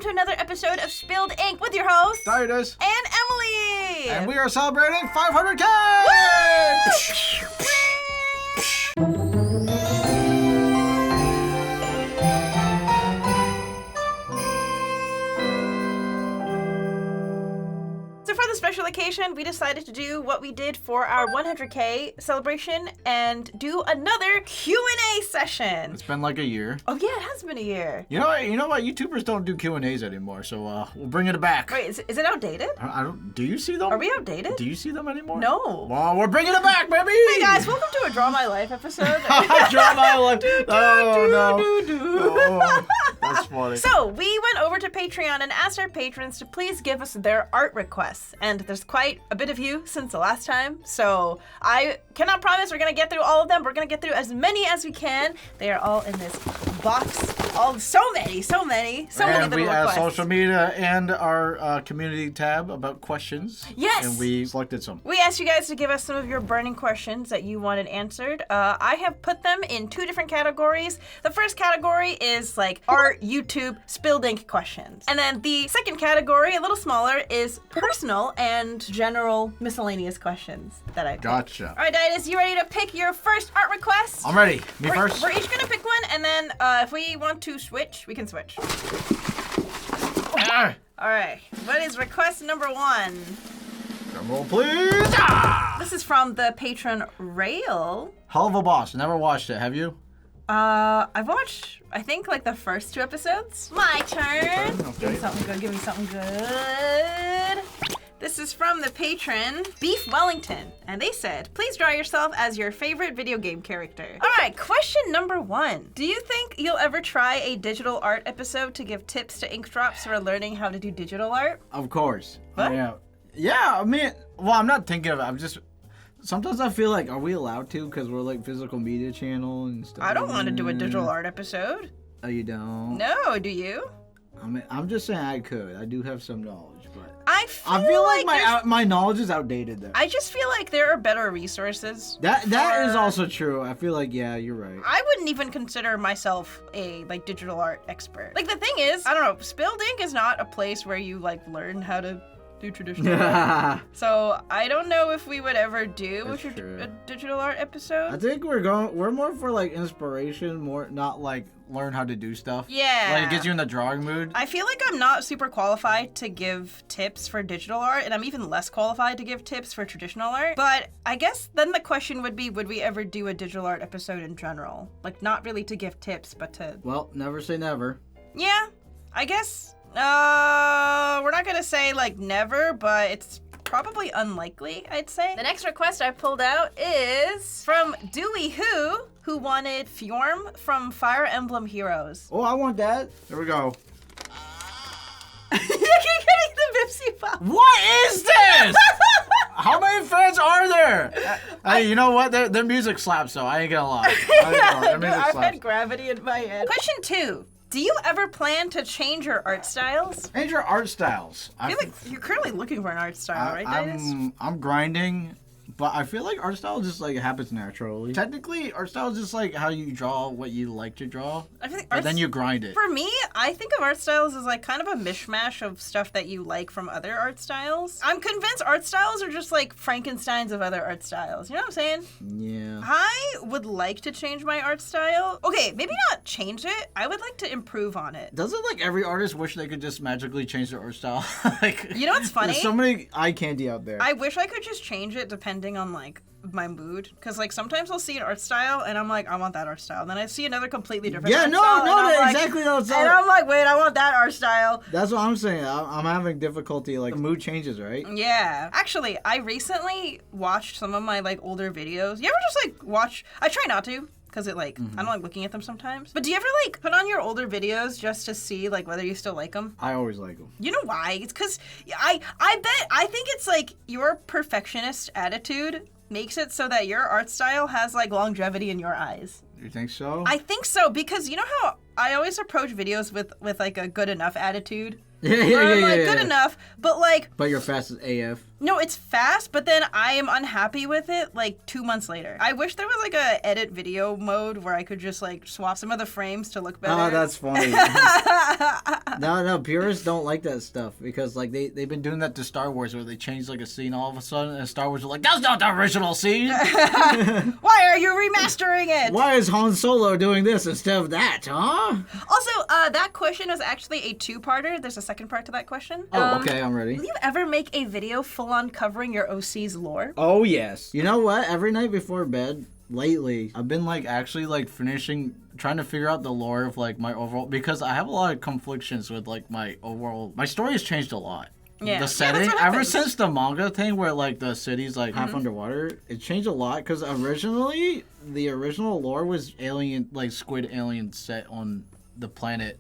to another episode of Spilled Ink with your hosts, Daidus and Emily! And we are celebrating 500K! For the special occasion, we decided to do what we did for our 100K celebration and do another Q&A session. It's been like a year. Oh yeah, it has been a year. You know what? YouTubers don't do Q&As anymore, so we'll bring it back. Wait, is it outdated? I don't. Do you see them? Are we outdated? Do you see them anymore? No. Well, we're bringing it back, baby! Hey guys, welcome to a Draw My Life episode. Draw My Life. Oh no. Oh, that's funny. So we went over to Patreon and asked our patrons to please give us their art requests. And there's quite a bit of you since the last time, so I cannot promise we're gonna get through all of them. We're gonna get through as many as we can. They are all in this box. So many little And we have requests. social media and our community tab about questions. Yes. And we selected some. We asked you guys to give us some of your burning questions that you wanted answered. I have put them in two different categories. The first category is like our YouTube spilled ink questions. And then the second category, a little smaller, is personal and general miscellaneous questions that I picked. Gotcha. All right, Daidus, you ready to pick your first art request? I'm ready. Me first? We're each gonna pick one, and then if we want to switch, we can switch. Ah, All right, what is request number one? drum roll, please. Ah! This is from the patron Rail. Hell of a Boss. Never watched it. Have you? I've watched, I think, like the first two episodes. My turn. Okay. Give me something good, give me something good. This is from the patron, Beef Wellington, and they said, please draw yourself as your favorite video game character. All right, question number one. Do you think you'll ever try a digital art episode to give tips to ink drops who are learning how to do digital art? Of course. What? Yeah, I mean, well, I'm not thinking of it. I'm just, sometimes I feel like, are we allowed to? Because we're like physical media channel and stuff. I don't want to do a digital art episode. Oh, you don't? No, do you? I mean, I'm just saying I could. I do have some knowledge, but I feel like there's- my knowledge is outdated there. I just feel like there are better resources. That is for- also true. I feel like, yeah, you're right. I wouldn't even consider myself a like digital art expert. Like the thing is, I don't know, Spilled Ink is not a place where you like learn how to do traditional art. So I don't know if we would ever do That's true. a digital art episode. I think we're more for like inspiration, more not like learn how to do stuff. Yeah. Like it gets you in the drawing mood. I feel like I'm not super qualified to give tips for digital art, and I'm even less qualified to give tips for traditional art. But I guess then the question would be, would we ever do a digital art episode in general? Like not really to give tips, but to... Well, never say never. Yeah, I guess... we're not gonna say like never, but it's probably unlikely, I'd say. The next request I pulled out is from Dewey who wanted Fjorm from Fire Emblem Heroes. Oh, I want that. There we go. You're getting the Bipsy Pop. What is this? How many fans are there? Hey, you know what? Their music slaps, though. I ain't gonna lie. Their music I've slaps. had gravity in my head. Question 2. Do you ever plan to change your art styles? Change your art styles. I feel like you're currently looking for an art style, right, Daidus? I'm grinding, but I feel like art style just like happens naturally. Technically, art style is just like how you draw what you like to draw, I feel like but then you grind it. For me, I think of art styles as like kind of a mishmash of stuff that you like from other art styles. I'm convinced art styles are just like Frankensteins of other art styles. You know what I'm saying? Yeah. I would like to change my art style. Okay, maybe not change it. I would like to improve on it. Doesn't like every artist wish they could just magically change their art style? Like, You know what's funny? There's so many eye candy out there. I wish I could just change it depending on like my mood, because like sometimes I'll see an art style and I'm like, I want that art style, and then I see another completely different art style, and I'm like, exactly. and I'm like, wait, I want that art style. That's what I'm saying. I'm having difficulty. Like, the mood changes, right? Yeah. Actually, I recently watched some of my like older videos. You ever just like watch? I try not to, because it like I don't like looking at them sometimes. But do you ever like put on your older videos just to see like whether you still like them? I always like them. You know why? It's because I think it's like your perfectionist attitude makes it so that your art style has like longevity in your eyes. You think so? I think so, because you know how I always approach videos with like a good enough attitude? Yeah, Where I'm like, good enough, but like... But you're fast as AF. No, it's fast, but then I am unhappy with it like 2 months later. I wish there was like a edit video mode where I could just like swap some of the frames to look better. Oh, that's funny. No, purists don't like that stuff because like they've been doing that to Star Wars where they change like a scene all of a sudden and Star Wars are like, that's not the original scene. Why are you remastering it? Why is Han Solo doing this instead of that, huh? Also, that question was actually a two-parter. There's a second part to that question. Oh, okay, I'm ready. Will you ever make a video full-on covering your OC's lore? Oh, yes. You know what? Every night before bed, lately, I've been like actually like trying to figure out the lore of like my overall, because I have a lot of conflictions with like my overall, my story has changed a lot. Yeah. The setting, what ever happens. since the manga thing where like the city's like half underwater, it changed a lot because originally, the original lore was alien, like squid alien set on the planet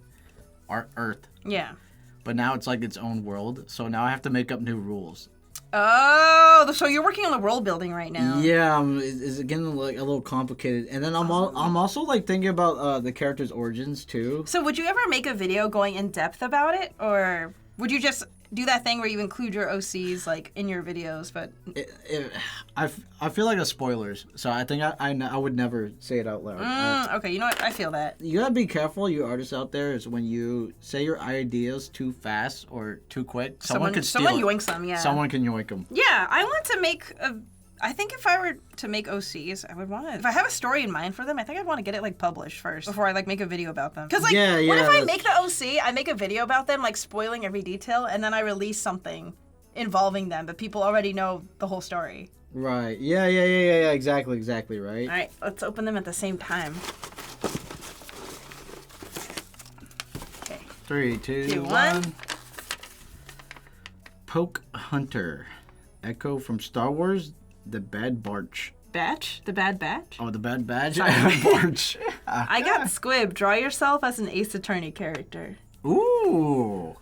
Earth. Yeah. But now it's like its own world, so now I have to make up new rules. Oh, so you're working on the world building right now. Yeah, it's getting like a little complicated, and then I'm also like thinking about the character's origins too. So would you ever make a video going in depth about it, or would you just do that thing where you include your OCs like in your videos? But I feel like a spoilers, so I think I would never say it out loud. Okay, you know what? I feel that. You gotta be careful, you artists out there, is when you say your ideas too fast or too quick, someone could steal someone it. yoinks them. Yeah. Someone can yoink them. Yeah, I want to make a. I think if I were to make OCs, I would want to. If I have a story in mind for them, I think I'd want to get it like published first before I like make a video about them. Because like, what if I make the OC? I make a video about them, like spoiling every detail, and then I release something involving them, but people already know the whole story. Right. Yeah. Exactly. Right. All right, let's open them at the same time. Okay. 3, 2, 2, 1. 1. Poke Hunter, Echo from Star Wars. The Bad Barch. Batch? The Bad Batch? Oh, the Bad Badge? Sorry. Barch. I got Squib. Draw yourself as an Ace Attorney character. Ooh.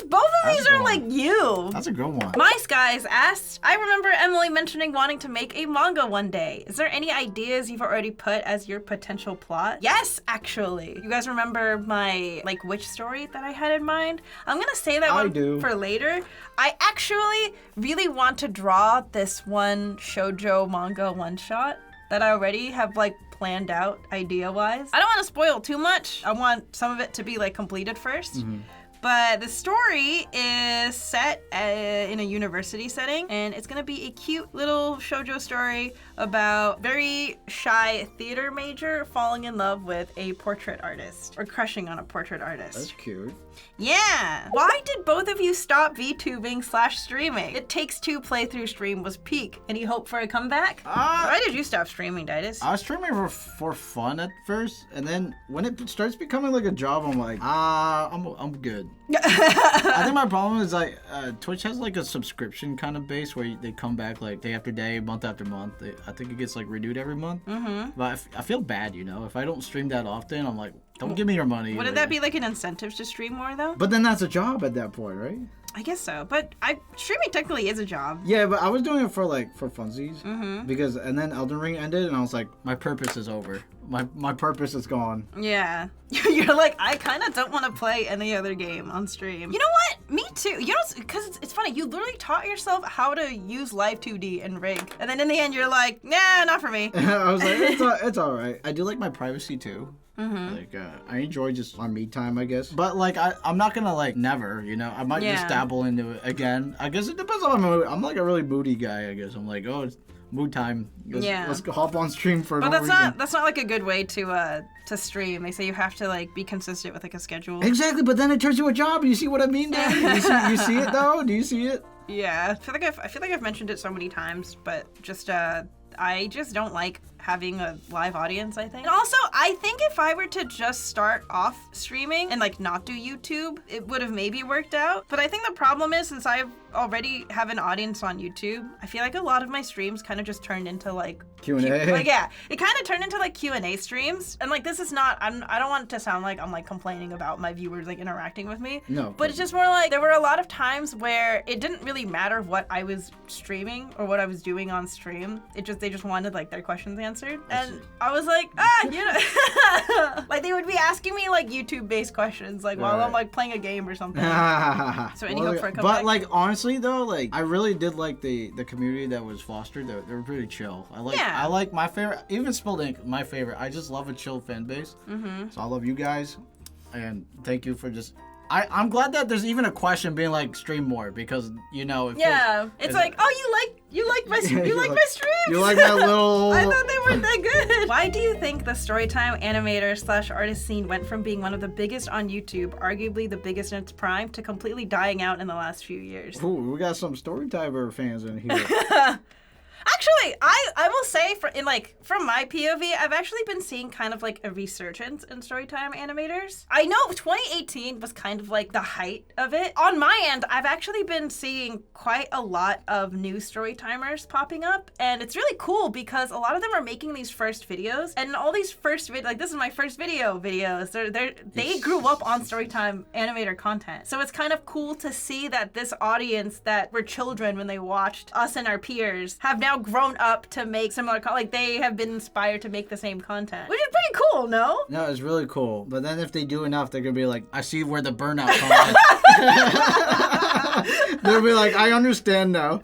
Both of That's these a are good like you. That's a good one. Mice Guys asked, I remember Emily mentioning wanting to make a manga one day. Is there any ideas you've already put as your potential plot? Yes, actually. You guys remember my like witch story that I had in mind? I'm gonna save that one for later. I actually really want to draw this one shoujo manga one-shot that I already have like planned out idea-wise. I don't want to spoil too much. I want some of it to be like completed first. But the story is set in a university setting, and it's gonna be a cute little shoujo story about very shy theater major falling in love with a portrait artist, or crushing on a portrait artist. That's cute. Yeah! Why did both of you stop VTubing/streaming? It Takes Two playthrough stream was peak. Any hope for a comeback? Why did you stop streaming, Daidus? I was streaming for fun at first, and then when it starts becoming like a job, I'm like, I'm good. I think my problem is like Twitch has like a subscription kind of base where they come back like day after day, month after month. I think it gets like renewed every month. But I feel bad, you know, if I don't stream that often, I'm like, don't give me your money. Wouldn't that be like an incentive to stream more though? But then that's a job at that point, right? I guess so, but streaming technically is a job. Yeah, but I was doing it for funsies, because and then Elden Ring ended, and I was like, my purpose is over. My purpose is gone. Yeah, you're like, I kind of don't want to play any other game on stream. You know what? Me too. You know, because it's funny. You literally taught yourself how to use Live 2D and rig, and then in the end, you're like, nah, not for me. I was like, it's all right. I do like my privacy too. Like, I enjoy just my me time, I guess. But, like, I'm not gonna, like, never, you know? I might just dabble into it again. I guess it depends on my mood. I'm, like, a really moody guy, I guess. I'm like, oh, it's mood time. Let's go hop on stream for no reason. But that's not, like, a good way to stream. They say you have to, like, be consistent with, like, a schedule. Exactly, but then it turns into a job. You see what I mean, Dan? You see it, though? Do you see it? Yeah. I feel like I've mentioned it so many times, but just, I just don't like having a live audience, I think. And also, I think if I were to just start off streaming and like not do YouTube, it would have maybe worked out. But I think the problem is, since I already have an audience on YouTube, I feel like a lot of my streams kind of just turned into like Q&A. Like, yeah, it kind of turned into like Q&A streams. And like, this is not, I don't want it to sound like I'm like complaining about my viewers like interacting with me. No. But it's just more like, there were a lot of times where it didn't really matter what I was streaming or what I was doing on stream. They just wanted like their questions answered. answered. I And see. I was like, like they would be asking me like YouTube-based questions, like while I'm Right. like playing a game or something. So any hope for a comeback? But like honestly though, like I really did like the community that was fostered. They were pretty chill. I like my favorite, even Spilled Ink, my favorite. I just love a chill fan base. So I love you guys, and thank you for just. I'm glad that there's even a question being like stream more, because you know it feels, it's like, oh, you like my my streams. You like that little. I thought they weren't that good. Why do you think the storytime animator / artist scene went from being one of the biggest on YouTube, arguably the biggest in its prime, to completely dying out in the last few years? Ooh, we got some Storytimer fans in here. Actually, I will say, from my POV, I've actually been seeing kind of like a resurgence in storytime animators. I know 2018 was kind of like the height of it. On my end, I've actually been seeing quite a lot of new storytimers popping up, and it's really cool because a lot of them are making these first videos, and all these first videos, like this is my first videos, they grew up on storytime animator content. So it's kind of cool to see that this audience that were children when they watched us and our peers have now grown up to make similar like they have been inspired to make the same content, which is pretty cool. No, it's really cool. But then if they do enough, they're gonna be like, I see where the burnout comes in. They'll be like, I understand now.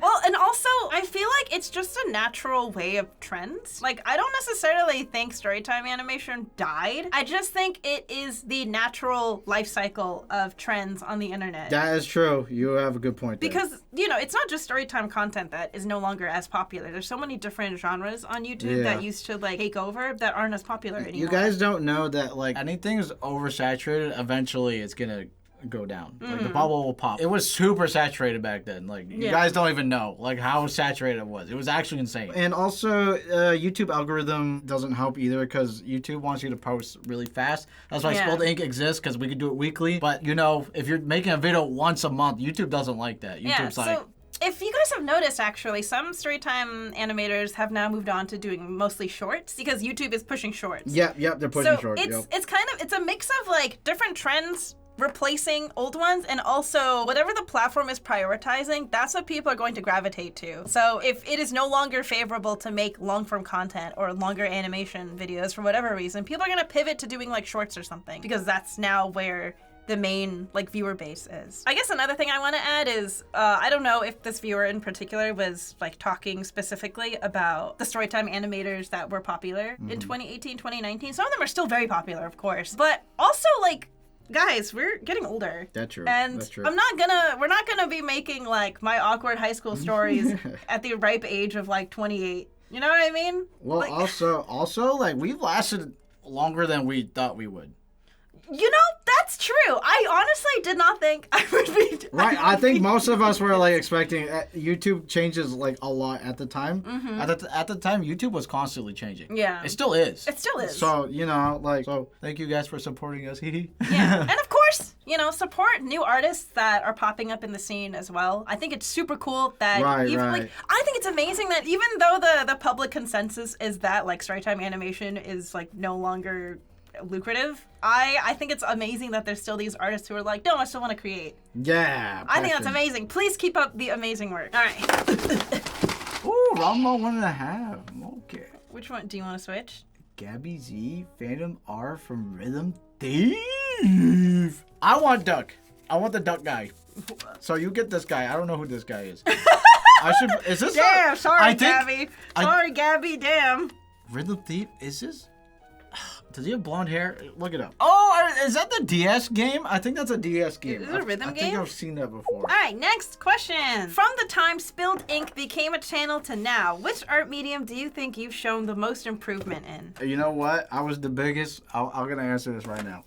Well, and also I feel like it's just a natural way of trends. Like I don't necessarily think storytime animation died. I just think it is the natural life cycle of trends on the internet. That is true. You have a good point there. Because, it's not just storytime content that is no longer as popular. There's so many different genres on YouTube that used to like take over that aren't as popular anymore. You guys don't know that like anything is oversaturated, eventually it's gonna go down. Like the bubble will pop. It was super saturated back then. Like you guys don't even know like how saturated it was. It was actually insane. And also YouTube algorithm doesn't help either, because YouTube wants you to post really fast. That's why Spilled Ink exists, because we could do it weekly. But if you're making a video once a month, YouTube doesn't like that. YouTube's like, if you guys have noticed, actually, some storytime animators have now moved on to doing mostly shorts, because YouTube is pushing shorts. Yep, they're pushing shorts. It's a mix of like different trends replacing old ones, and also whatever the platform is prioritizing, that's what people are going to gravitate to. So if it is no longer favorable to make long-form content or longer animation videos for whatever reason, people are going to pivot to doing like shorts or something, because that's now where the main like viewer base is. I guess another thing I want to add is I don't know if this viewer in particular was like talking specifically about the storytime animators that were popular in 2018, 2019. Some of them are still very popular, of course, but also like, guys, we're getting older. That's true. And That's true. we're not gonna be making like my awkward high school stories at the ripe age of like 28. You know what I mean? Well, like, also like we've lasted longer than we thought we would. That's true. I honestly did not think I would be. Right, I think most of us were like expecting YouTube changes like a lot at the time. At the time, YouTube was constantly changing. Yeah, it still is. It still is. So so thank you guys for supporting us. Yeah, and of course, support new artists that are popping up in the scene as well. I think it's super cool that right. I think it's amazing that even though the public consensus is that like storytime animation is like no longer lucrative, I think it's amazing that there's still these artists who are like, no, I still want to create. Yeah. I think that's amazing. Please keep up the amazing work. All right. Ooh, Ranma 1.5. Okay. Which one do you want to switch? Gabby Z, Phantom R from Rhythm Thief. I want Duck. I want the Duck guy. So you get this guy. I don't know who this guy is. Is this? Damn, Gabby. Sorry, Gabby. Damn. Rhythm Thief. Is this? Does he have blonde hair? Look it up. Oh, is that the DS game? I think that's a DS game. Is it a rhythm game? I think I've seen that before. All right, next question. From the time Spilled Ink became a channel to now, which art medium do you think you've shown the most improvement in? You know what? I was the biggest. I'm going to answer this right now.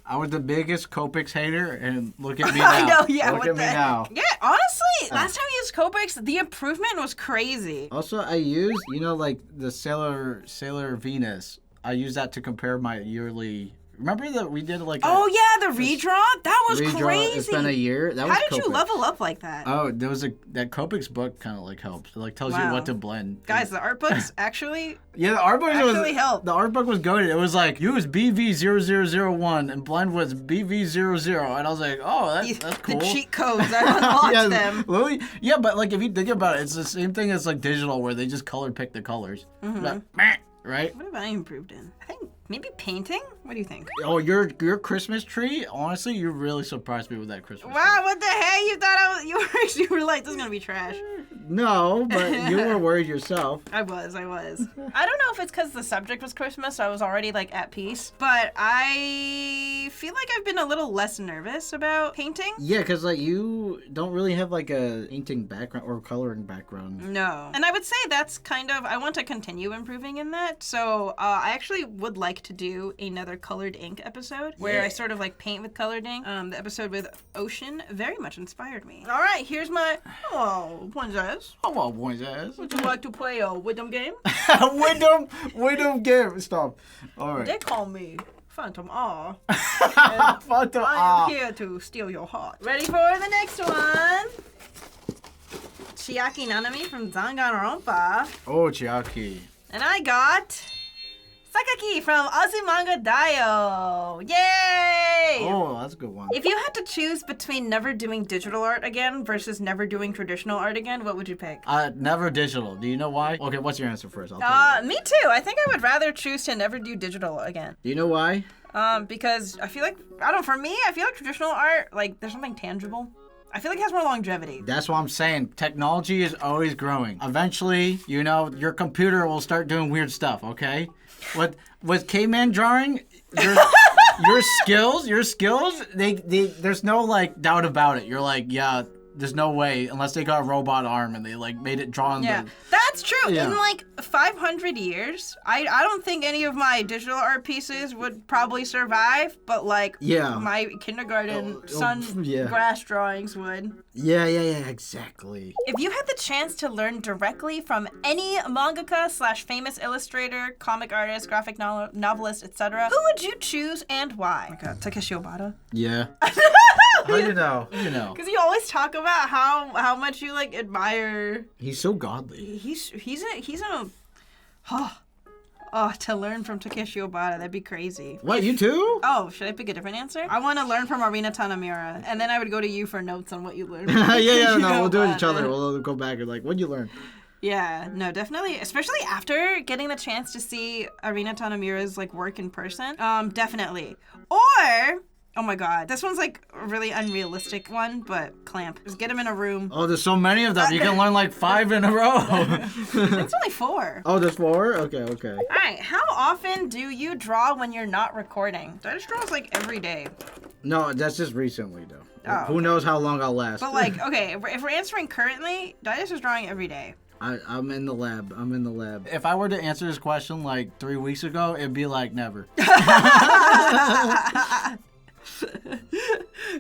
I was the biggest Copics hater, and look at me now. I know, yeah. Look at me now. Yeah, honestly, last time I used Copics, the improvement was crazy. Also, I used, like the Sailor Venus. I use that to compare my yearly Remember that we did like Oh yeah, the redraw? That was crazy. It's been a year. That was How did you Copics. level up like that? Oh, there was that Copics book kind of like helps. It like tells you what to blend. Guys, the art books actually Yeah, the art book actually helped. The art book was goated. It was like use BV0001 and blend was BV00, and I was like, oh, that's cool. The cheat codes, I unlocked them. Literally, yeah, but like if you think about it, it's the same thing as like digital where they just color pick the colors. Like, right? What have I improved in? I think maybe painting? What do you think? Oh, your Christmas tree? Honestly, you really surprised me with that Christmas tree. Wow, what the heck? You thought you were like, this is gonna be trash. No, but you were worried yourself. I was. I don't know if it's because the subject was Christmas, so I was already like at peace, but I feel like I've been a little less nervous about painting. Yeah, because like you don't really have like a painting background or coloring background. No. And I would say that's kind of, I want to continue improving in that, so I actually would like to do another colored ink episode where I sort of like paint with colored ink. The episode with Ocean very much inspired me. All right, here's my, hello, Princess. Hello, boys. Would you like to play a Widom game? Widom game. Stop. All right. They call me Phantom R. Phantom I R. am here to steal your heart. Ready for the next one? Chiaki Nanami from Danganronpa. Oh, Chiaki. And I got Sakaki from Azumanga Daioh. Yay! Oh, that's a good one. If you had to choose between never doing digital art again versus never doing traditional art again, what would you pick? Never digital. Do you know why? Okay, what's your answer first? I'll tell you. Me too. I think I would rather choose to never do digital again. Do you know why? Because I feel like, for me, I feel like traditional art, like, there's something tangible. I feel like it has more longevity. That's what I'm saying. Technology is always growing. Eventually, your computer will start doing weird stuff, okay? With caveman drawing, your skills, there's no like doubt about it. You're like, yeah, there's no way unless they got a robot arm and they like made it draw on the... That's true. Yeah. In like 500 years, I don't think any of my digital art pieces would probably survive, but like my kindergarten grass drawings would. Yeah, exactly. If you had the chance to learn directly from any mangaka / famous illustrator, comic artist, graphic novelist, etc., who would you choose and why? Oh my god, Takeshi Obata? Yeah. How you know? Because you always talk about how much you like admire. He's so godly. He's to learn from Takeshi Obata, that'd be crazy. What, you too? Oh, should I pick a different answer? I want to learn from Arina Tanamura, and then I would go to you for notes on what you learned. We'll do it each other. We'll go back and like, what'd you learn? Yeah, no, definitely, especially after getting the chance to see Arina Tanamura's like work in person. Definitely. Or, oh my god, this one's like a really unrealistic one, but Clamp. Just get him in a room. Oh, there's so many of them. You can learn like 5 in a row. It's only 4. Oh, there's 4? Okay. All right, how often do you draw when you're not recording? Daidus draws like every day. No, that's just recently though. Oh, Who knows how long I'll last. But like, okay, if we're answering currently, Daidus is drawing every day. I'm in the lab. If I were to answer this question like 3 weeks ago, it'd be like never.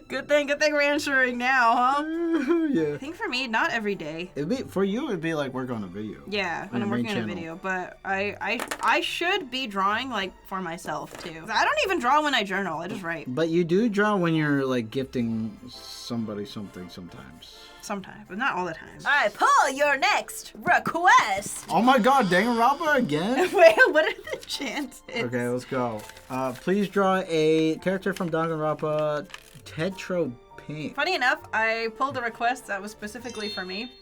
Good thing we're answering now, huh? Yeah. I think for me, not every day. For you, it'd be like work on a video. Yeah, when I'm working on a video. But I should be drawing like for myself too. I don't even draw when I journal. I just write. But you do draw when you're like gifting somebody something sometimes. Sometimes, but not all the time. All right, pull your next request. Oh my god, Danganronpa again? Wait, what are the chances? Okay, let's go. Please draw a character from Danganronpa, Tetro Pink. Funny enough, I pulled a request that was specifically for me.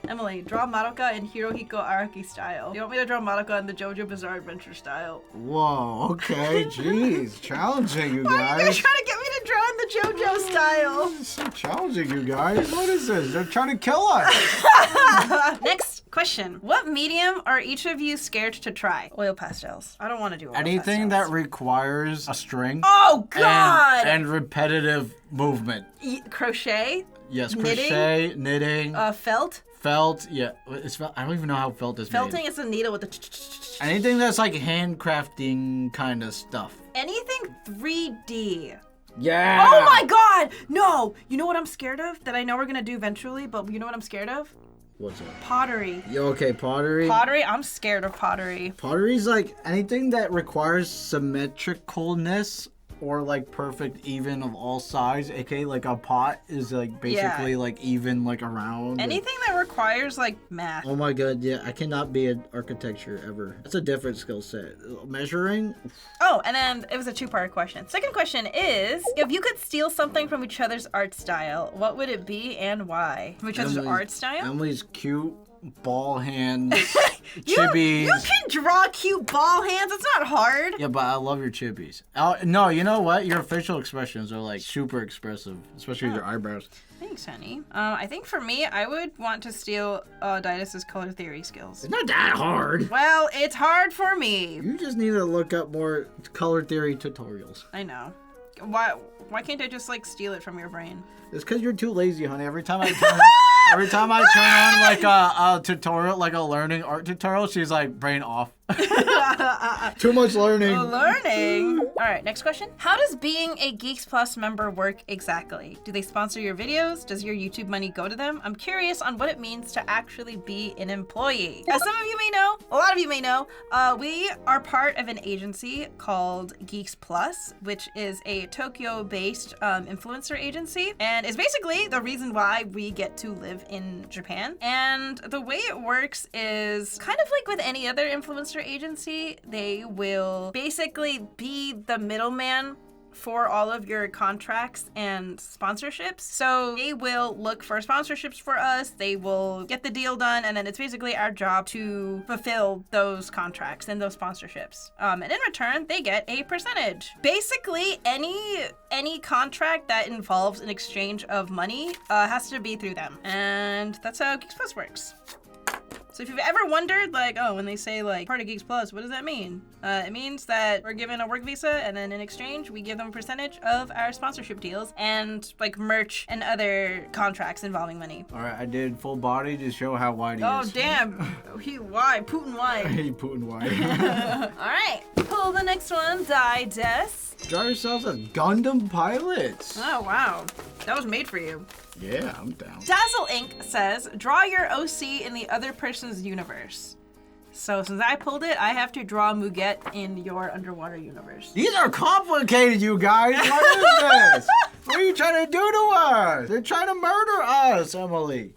Emily, draw Madoka in Hirohiko Araki style. You want me to draw Madoka in the JoJo Bizarre Adventure style? Whoa, okay, jeez. Challenging, you guys. Why are you guys trying to get me to draw in the JoJo style? It's so challenging, you guys. What is this? They're trying to kill us. Next question. What medium are each of you scared to try? Oil pastels. I don't want to do oil Anything pastels. that requires a string. Oh, God! And repetitive movement. Crochet? Yes, knitting? crochet, knitting. Felt? Felt, yeah. It's felt. I don't even know how felt is made. Felting is a needle with the Anything that's like handcrafting kind of stuff. Anything 3D. Yeah. Oh my god! No! You know what I'm scared of? That I know we're gonna do eventually, but you know what I'm scared of? What's that? Pottery. Yo, okay, pottery. Pottery? I'm scared of pottery. Pottery's like anything that requires symmetricalness or like perfect even of all size, aka like a pot is like basically like even like around. Anything that requires like math. Oh my god, yeah, I cannot be an architecture ever. That's a different skill set. Measuring? Oh, and then it was a two-part question. Second question is, if you could steal something from each other's art style, what would it be and why? From each other's art style? Emily's cute ball hands, chibis. You can draw cute ball hands. It's not hard. Yeah, but I love your chibis. No, you know what? Your facial expressions are like super expressive, especially with your eyebrows. Thanks, honey. I think for me, I would want to steal Daidus' color theory skills. It's not that hard. Well, it's hard for me. You just need to look up more color theory tutorials. I know. Why can't I just like steal it from your brain? It's because you're too lazy, honey. Every time I turn on like a tutorial, like a learning art tutorial, she's like brain off. Too much learning. Learning. All right, next question. How does being a Geeks Plus member work exactly? Do they sponsor your videos? Does your YouTube money go to them? I'm curious on what it means to actually be an employee. As some of you may know, a lot of you may know, we are part of an agency called Geeks Plus, which is a Tokyo-based influencer agency, and is basically the reason why we get to live in Japan. And the way it works is kind of like with any other influencer agency. They will basically be the middleman for all of your contracts and sponsorships. So they will look for sponsorships for us, they will get the deal done, and then it's basically our job to fulfill those contracts and those sponsorships. And in return, they get a percentage. Basically, any contract that involves an exchange of money has to be through them. And that's how Geeks Plus works. So if you've ever wondered, like, oh, when they say, like, part of Geeks Plus, what does that mean? It means that we're given a work visa, and then in exchange, we give them a percentage of our sponsorship deals and, like, merch and other contracts involving money. All right, I did full body to show how wide he is. Oh, damn. He wide. Putin wide. He Putin wide. All right. Pull the next one. Daidus. Draw yourselves as Gundam pilots. Oh, wow. That was made for you. Yeah, I'm down. Dazzle Inc. says, draw your OC in the other person's universe. So since I pulled it, I have to draw Muget in your underwater universe. These are complicated, you guys. What is this? What are you trying to do to us? They're trying to murder us, Emily.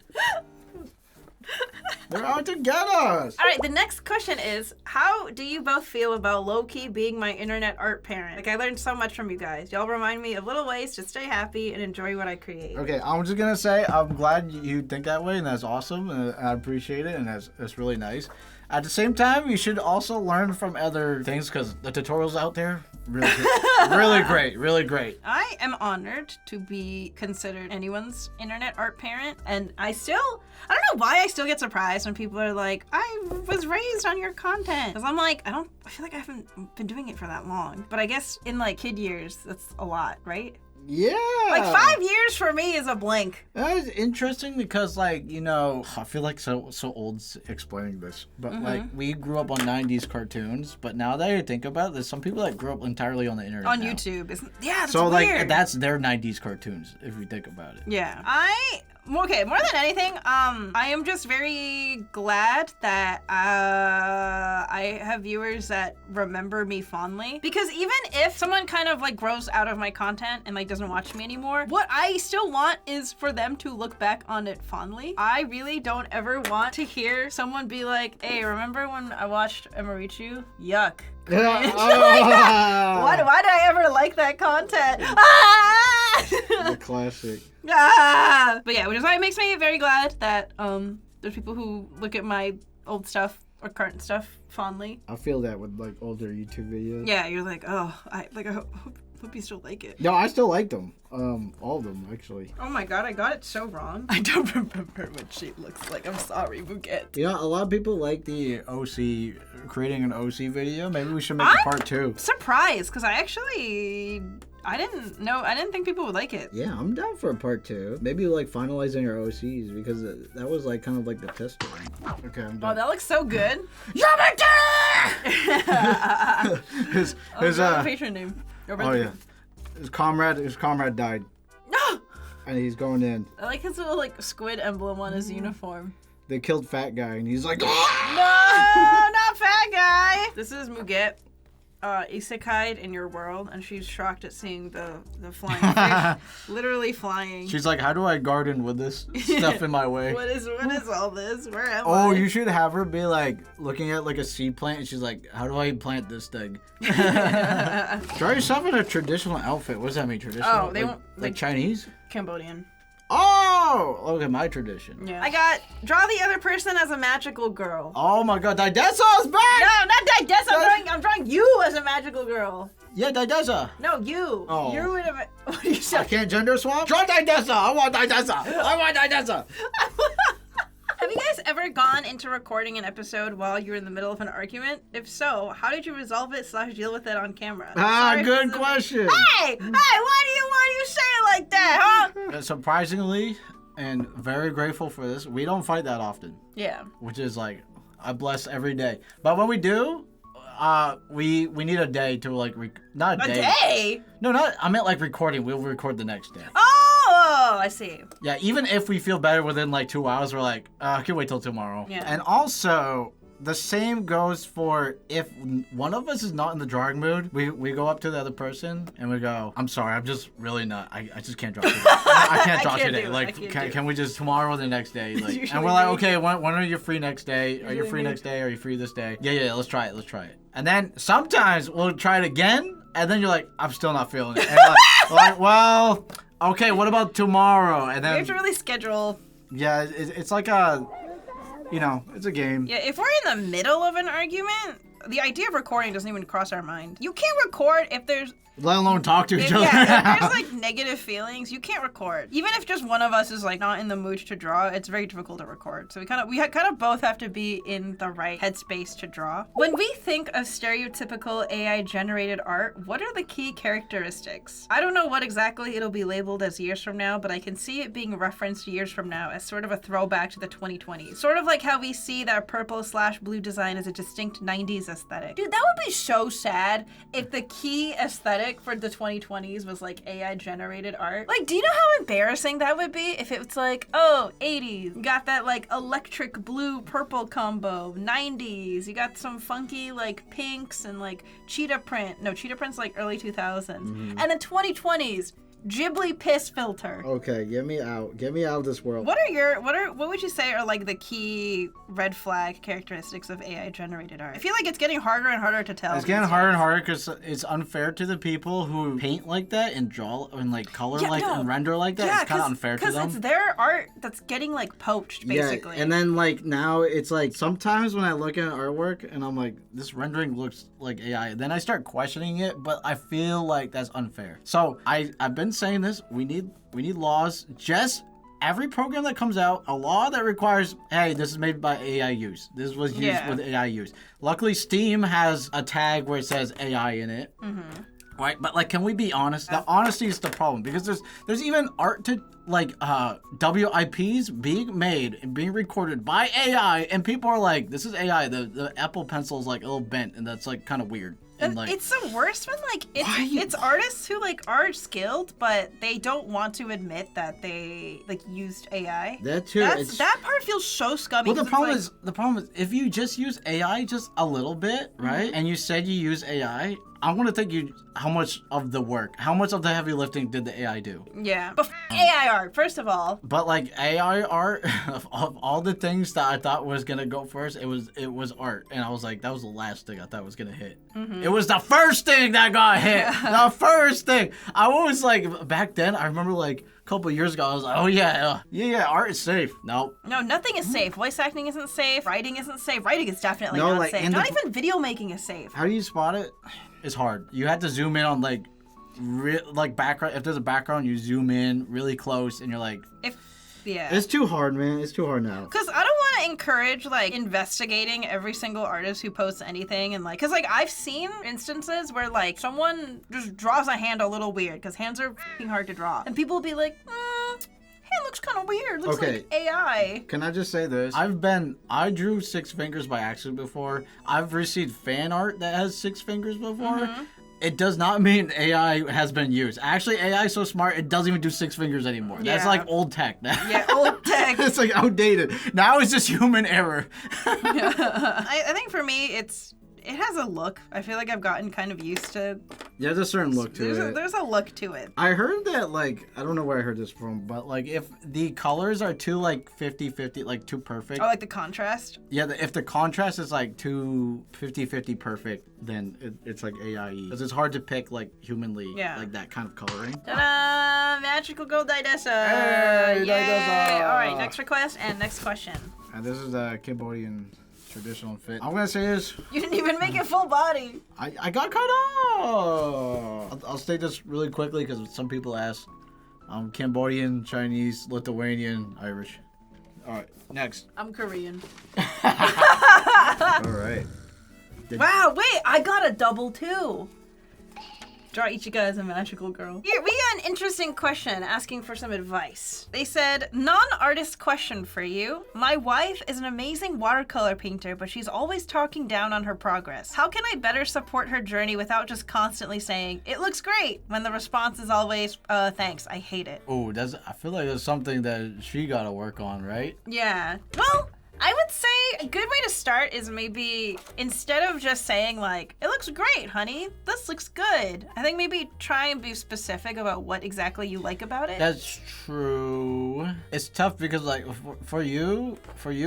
They're out to get us. All right, the next question is, how do you both feel about low-key being my internet art parent? Like, I learned so much from you guys. Y'all remind me of little ways to stay happy and enjoy what I create. Okay, I'm just gonna say I'm glad you think that way, and that's awesome, and I appreciate it, and that's really nice. At the same time, you should also learn from other things, because the tutorials out there, really great. really great. I am honored to be considered anyone's internet art parent, and I don't know why I still get surprised when people are like, I was raised on your content. Because I'm like, I feel like I haven't been doing it for that long. But I guess in like kid years, that's a lot, right? Yeah. Like 5 years for me is a blink. That is interesting because, like, you know, I feel like so old explaining this, but like we grew up on 90s cartoons, but now that I think about it, there's some people that grew up entirely on the internet on now. YouTube. That's so weird. Like that's their 90s cartoons if you think about it. Yeah. Okay, more than anything, I am just very glad that I have viewers that remember me fondly. Because even if someone kind of like grows out of my content and like doesn't watch me anymore, what I still want is for them to look back on it fondly. I really don't ever want to hear someone be like, hey, remember when I watched Emirichu? Yuck. Why did I ever like that content? The classic. But yeah, which is why it makes me very glad that there's people who look at my old stuff or current stuff fondly. I feel that with like older YouTube videos. Yeah, you're like, oh, I hope you still like it. No, I still like them. All of them actually. Oh my god, I got it so wrong. I don't remember what she looks like. I'm sorry, Muget. You know, a lot of people like the OC, creating an OC video. Maybe we should make a part 2. Surprised, because I didn't think people would like it. Yeah, I'm down for a part 2. Maybe like finalizing our OCs because that was like kind of like the test one. Okay, I'm done. Oh, that looks so good. his patron name. Oh yeah, his comrade died. No. And he's going in. I like his little like squid emblem on his uniform. They killed Fat Guy, and he's like, no, not Fat Guy. This is Muget. isekai'd in your world, and she's shocked at seeing the flying fish literally flying. She's like, how do I garden with this stuff in my way? What is all this? Where am I? Oh, you should have her be like looking at like a seed plant, and she's like, how do I plant this thing? Draw yourself in a traditional outfit. What does that mean, traditional? Oh, they like, won't like Chinese? Cambodian. Oh, look at my tradition. Yeah. I got draw the other person as a magical girl. Oh my God, Daidus back! No, not Daidus. I'm drawing you as a magical girl. Yeah, Daidus. No, you. Oh. You're in a. What are you I saying? can't gender swap. Draw Daidus. I want Daidus. I want Daidus. Have you guys ever gone into recording an episode while you're in the middle of an argument? If so, how did you resolve it / deal with it on camera? Good question. Hey, why do you say it like that, huh? Surprisingly, and very grateful for this, we don't fight that often. Yeah. Which is like, I bless every day. But when we do, we need a day to like, not a day. A day? No, I meant like recording. We'll record the next day. Oh, I see. Yeah, even if we feel better within like 2 hours, we're like, I can wait till tomorrow. Yeah. And also, the same goes for if one of us is not in the drawing mood, we go up to the other person and we go, I'm sorry, I'm just really not, I just can't draw today. I can't draw today. Like, can we just tomorrow or the next day? Like, and we're like, okay, when are you free next day? Are you free next day? Are you free this day? Yeah, let's try it. And then sometimes we'll try it again, and then you're like, I'm still not feeling it. And like, well, okay, what about tomorrow? And then we have to really schedule. Yeah, it's like a, it's a game. Yeah, if we're in the middle of an argument, the idea of recording doesn't even cross our mind. You can't record if there's... Let alone talk to each other. Yeah, if there's like negative feelings, you can't record. Even if just one of us is like not in the mood to draw, it's very difficult to record. So we kind of both have to be in the right headspace to draw. When we think of stereotypical AI generated art, what are the key characteristics? I don't know what exactly it'll be labeled as years from now, but I can see it being referenced years from now as sort of a throwback to the 2020s. Sort of like how we see that purple / blue design as a distinct 90s aesthetic. Dude, that would be so sad if the key aesthetic for the 2020s was like AI generated art. Like, do you know how embarrassing that would be if it's like, oh, 80s, you got that like electric blue purple combo, 90s, you got some funky like pinks and like cheetah print. No, cheetah print's like early 2000s. And then 2020s, Ghibli piss filter. Okay, get me out of this world. What would you say are like the key red flag characteristics of AI generated art? I feel like it's getting harder and harder to tell. It's getting harder and harder because it's unfair to the people who paint like that and draw and like color and render like that. It's kind of unfair to them. Because it's their art that's getting like poached, basically. Yeah, and then like now it's like sometimes when I look at artwork and I'm like, this rendering looks like AI, then I start questioning it, but I feel like that's unfair. So I've been saying this, we need laws. Just every program that comes out, a law that requires, hey, this is made by AI use. This was used with AI use. Luckily, Steam has a tag where it says AI in it. Right, but like, can we be honest? The honesty is the problem because there's even art to like WIPs being made and being recorded by AI, and people are like, this is AI. The Apple Pencil is like a little bent, and that's like kind of weird. And like, it's the worst when like it's artists who like are skilled, but they don't want to admit that they like used AI. That too. That part feels so scummy. Well, the problem is if you just use AI just a little bit, right? And you said you use AI, I want to think how much of the heavy lifting did the AI do? Yeah, but AI art, first of all. But like AI art, of all the things that I thought was gonna go first, it was art, and I was like, that was the last thing I thought was gonna hit. It was the first thing that got hit. The first thing. I was like, back then, I remember like a couple of years ago, I was like, oh yeah, art is safe. No, nothing is safe. Voice acting isn't safe. Writing isn't safe. Writing is definitely not safe. Not even video making is safe. How do you spot it? It's hard. You have to zoom in on like background. If there's a background, you zoom in really close, and you're like, it's too hard, man. It's too hard now. Because I don't want to encourage like investigating every single artist who posts anything, and like, because like I've seen instances where like someone just draws a hand a little weird because hands are f***ing hard to draw, and people will be like, hand looks kind of weird. Looks like AI. Can I just say this? I drew 6 fingers by accident before. I've received fan art that has 6 fingers before. It does not mean AI has been used. Actually, AI is so smart, it doesn't even do 6 fingers anymore. Yeah. That's like old tech. Yeah, old tech. It's like outdated. Now it's just human error. I think for me, it has a look. I feel like I've gotten kind of used to. Yeah, there's a certain look to it. There's a look to it. I heard that, like, I don't know where I heard this from, but, like, if the colors are too, like, 50-50, like, too perfect. Oh, like the contrast? Yeah, if the contrast is, like, too 50-50 perfect, then it's, like, AIE. Because it's hard to pick, like, humanly, like, that kind of coloring. Ta-da! Magical gold Daidus! Hey, Yay! Daidus! Alright, next request and next question. And this is the Cambodian traditional fit. I'm gonna say this. You didn't even make it full body. I got cut off. I'll state this really quickly because some people ask. I'm Cambodian, Chinese, Lithuanian, Irish. All right, next. I'm Korean. All right. Wow, wait, I got a double too. Draw Ichika as a magical girl. Here, we got an interesting question asking for some advice. They said, non-artist question for you. My wife is an amazing watercolor painter, but she's always talking down on her progress. How can I better support her journey without just constantly saying, it looks great, when the response is always, thanks, I hate it. Oh, I feel like that's something that she gotta work on, right? Yeah. Well, I would say a good way to start is maybe instead of just saying like, it looks great, honey, this looks good. I think maybe try and be specific about what exactly you like about it. That's true. It's tough because like for you,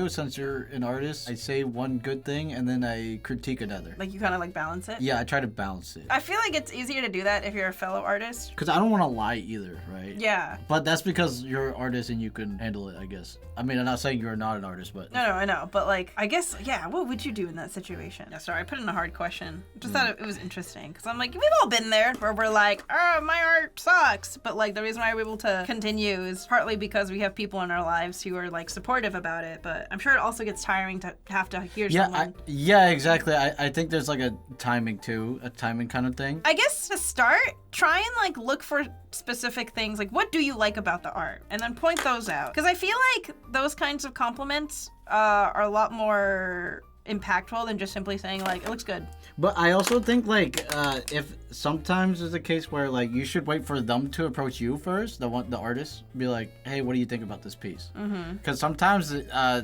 since you're an artist, I say one good thing and then I critique another. Like you kind of like balance it? Yeah, I try to balance it. I feel like it's easier to do that if you're a fellow artist. Because I don't want to lie either, right? Yeah. But that's because you're an artist and you can handle it, I guess. I mean, I'm not saying you're not an artist, but... No, I know. But like, I guess, yeah, what would you do in that situation? Yeah, sorry, I put in a hard question. Just thought it was interesting. Because I'm like, we've all been there where we're like, oh, my art sucks. But like, the reason why we're able to continue is partly because we have people in our lives who are like supportive about it. But I'm sure it also gets tiring to have to hear someone. Yeah, exactly. I think there's like a timing too, a timing kind of thing. I guess to start, try and like look for specific things. Like, what do you like about the art? And then point those out. Because I feel like those kinds of compliments are a lot more impactful than just simply saying like, it looks good. But I also think like if sometimes there's a case where like you should wait for them to approach you first, the artist, be like, hey, what do you think about this piece? Because sometimes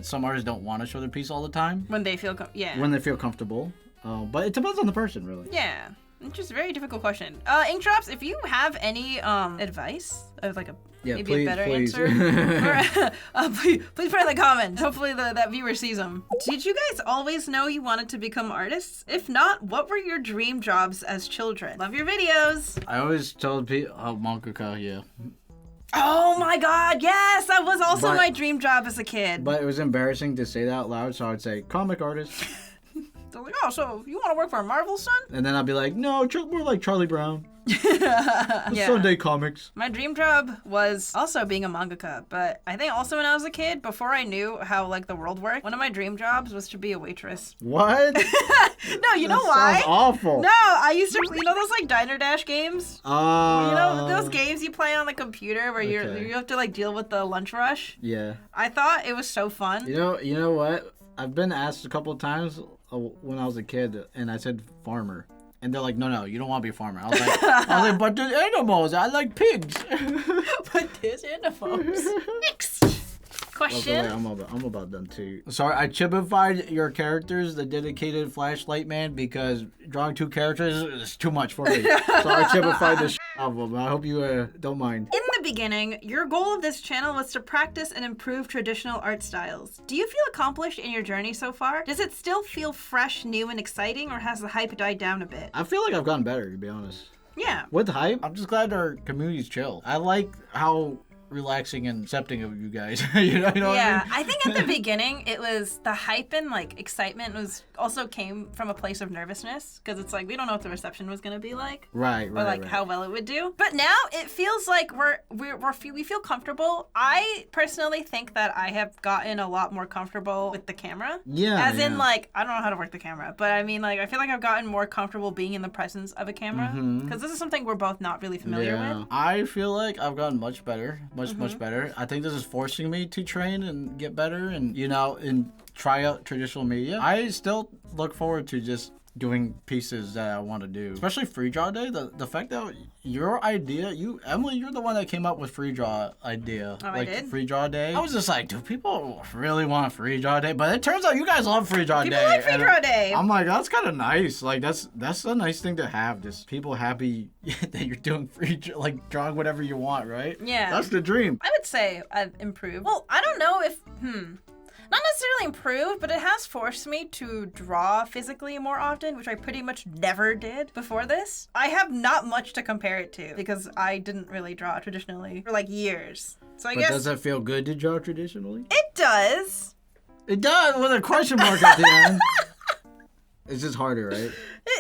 some artists don't want to show their piece all the time when they feel when they feel comfortable. But it depends on the person, really. Yeah. It's just a very difficult question. Ink Drops, if you have any advice of like maybe a better answer, please put it in the comments. Hopefully that viewer sees them. Did you guys always know you wanted to become artists? If not, what were your dream jobs as children? Love your videos. I always told people, mangaka, yeah. Oh my god, yes! That was also my dream job as a kid. But it was embarrassing to say that out loud, so I'd say, comic artist. They're like, oh, so you want to work for Marvel, son? And then I'd be like, no, more like Charlie Brown. Yeah. Sunday comics. My dream job was also being a mangaka, but I think also when I was a kid, before I knew how like the world worked, one of my dream jobs was to be a waitress. What? No, you know why? Sounds awful. No, I used to, you know those like Diner Dash games? Oh. You know those games you play on the computer where you have to like deal with the lunch rush? Yeah. I thought it was so fun. You know what? I've been asked a couple of times when I was a kid, and I said farmer. And they're like, no, you don't want to be a farmer. I was like, but there's animals. I like pigs. But there's animals. Next question. I'm about done too. Sorry, I chibified your characters, the dedicated flashlight man, because drawing two characters is too much for me. So I chibified the out of them. I hope you don't mind. In the beginning, your goal of this channel was to practice and improve traditional art styles. Do you feel accomplished in your journey so far? Does it still feel fresh, new, and exciting, or has the hype died down a bit? I feel like I've gotten better, to be honest. Yeah. With hype, I'm just glad our community's chill. I like how relaxing and accepting of you guys. you know yeah, what I mean? I think at the beginning it was the hype and like excitement was also came from a place of nervousness because it's like we don't know what the reception was gonna be like, right, or like how well it would do. But now it feels like we feel comfortable. I personally think that I have gotten a lot more comfortable with the camera. Yeah, as in like I don't know how to work the camera, but I mean like I feel like I've gotten more comfortable being in the presence of a camera because this is something we're both not really familiar with. I feel like I've gotten much better. Much better. I think this is forcing me to train and get better and, and try out traditional media. I still look forward to just doing pieces that I want to do. Especially free draw day. The fact that your idea, Emily, you're the one that came up with free draw idea. Oh, I did? Free draw day. I was just like, do people really want free draw day? But it turns out you guys love free draw day. People like free draw day. I'm like, that's kind of nice. Like that's a nice thing to have. Just people happy that you're doing like drawing whatever you want, right? Yeah. That's the dream. I would say I've improved. Well, I don't know if, not necessarily improved, but it has forced me to draw physically more often, which I pretty much never did before this. I have not much to compare it to because I didn't really draw traditionally for like years. So I guess. Does it feel good to draw traditionally? It does. It does, with a question mark at the end. It's just harder, right?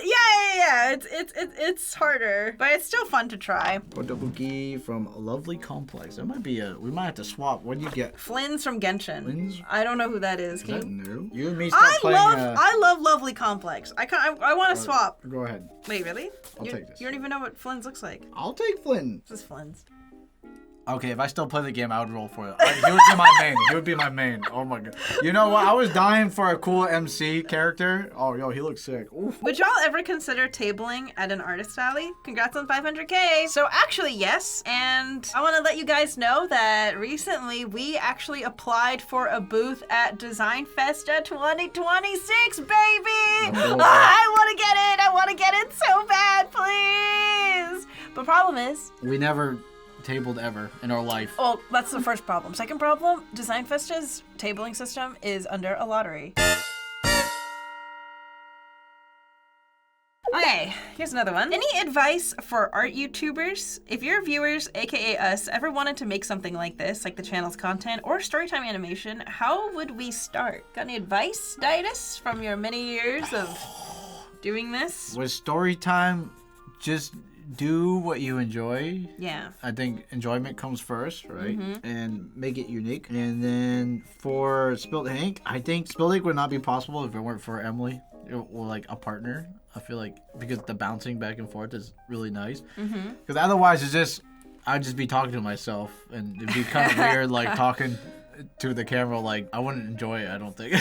Yeah. It's harder, but it's still fun to try. Otobuki from Lovely Complex. That might be we might have to swap. What do you get? Flynn's from Genshin. Flynn's? I don't know who that is. Is that new? You and me start playing. I love Lovely Complex. I want to swap. Go ahead. Wait, really? I'll take this. You don't even know what Flynn's looks like. I'll take Flynn. This is Flynn's. Okay, if I still play the game, I would roll for it. He would be my main. He would be my main. Oh my god. You know what? I was dying for a cool MC character. Oh, yo, he looks sick. Oof. Would y'all ever consider tabling at an artist alley? Congrats on 500K. So actually, yes. And I want to let you guys know that recently we actually applied for a booth at Design Festa 2026, baby. Oh. I want to get it. I want to get it so bad, please. But problem is, We never tabled ever in our life. well, that's the first problem. Second problem, Design Festa's tabling system is under a lottery. Okay, here's another one. Any advice for art YouTubers? If your viewers, aka us, ever wanted to make something like this, like the channel's content or storytime animation, how would we start? Got any advice, Daidus, from your many years of doing this? With story time, just do what you enjoy. Yeah. I think enjoyment comes first, right? And make it unique. And then for Spilled Ink, I think Spilled Ink would not be possible if it weren't for Emily or like a partner. I feel like because the bouncing back and forth is really nice. Because otherwise I'd just be talking to myself and it'd be kind of weird like talking to the camera. Like I wouldn't enjoy it, I don't think.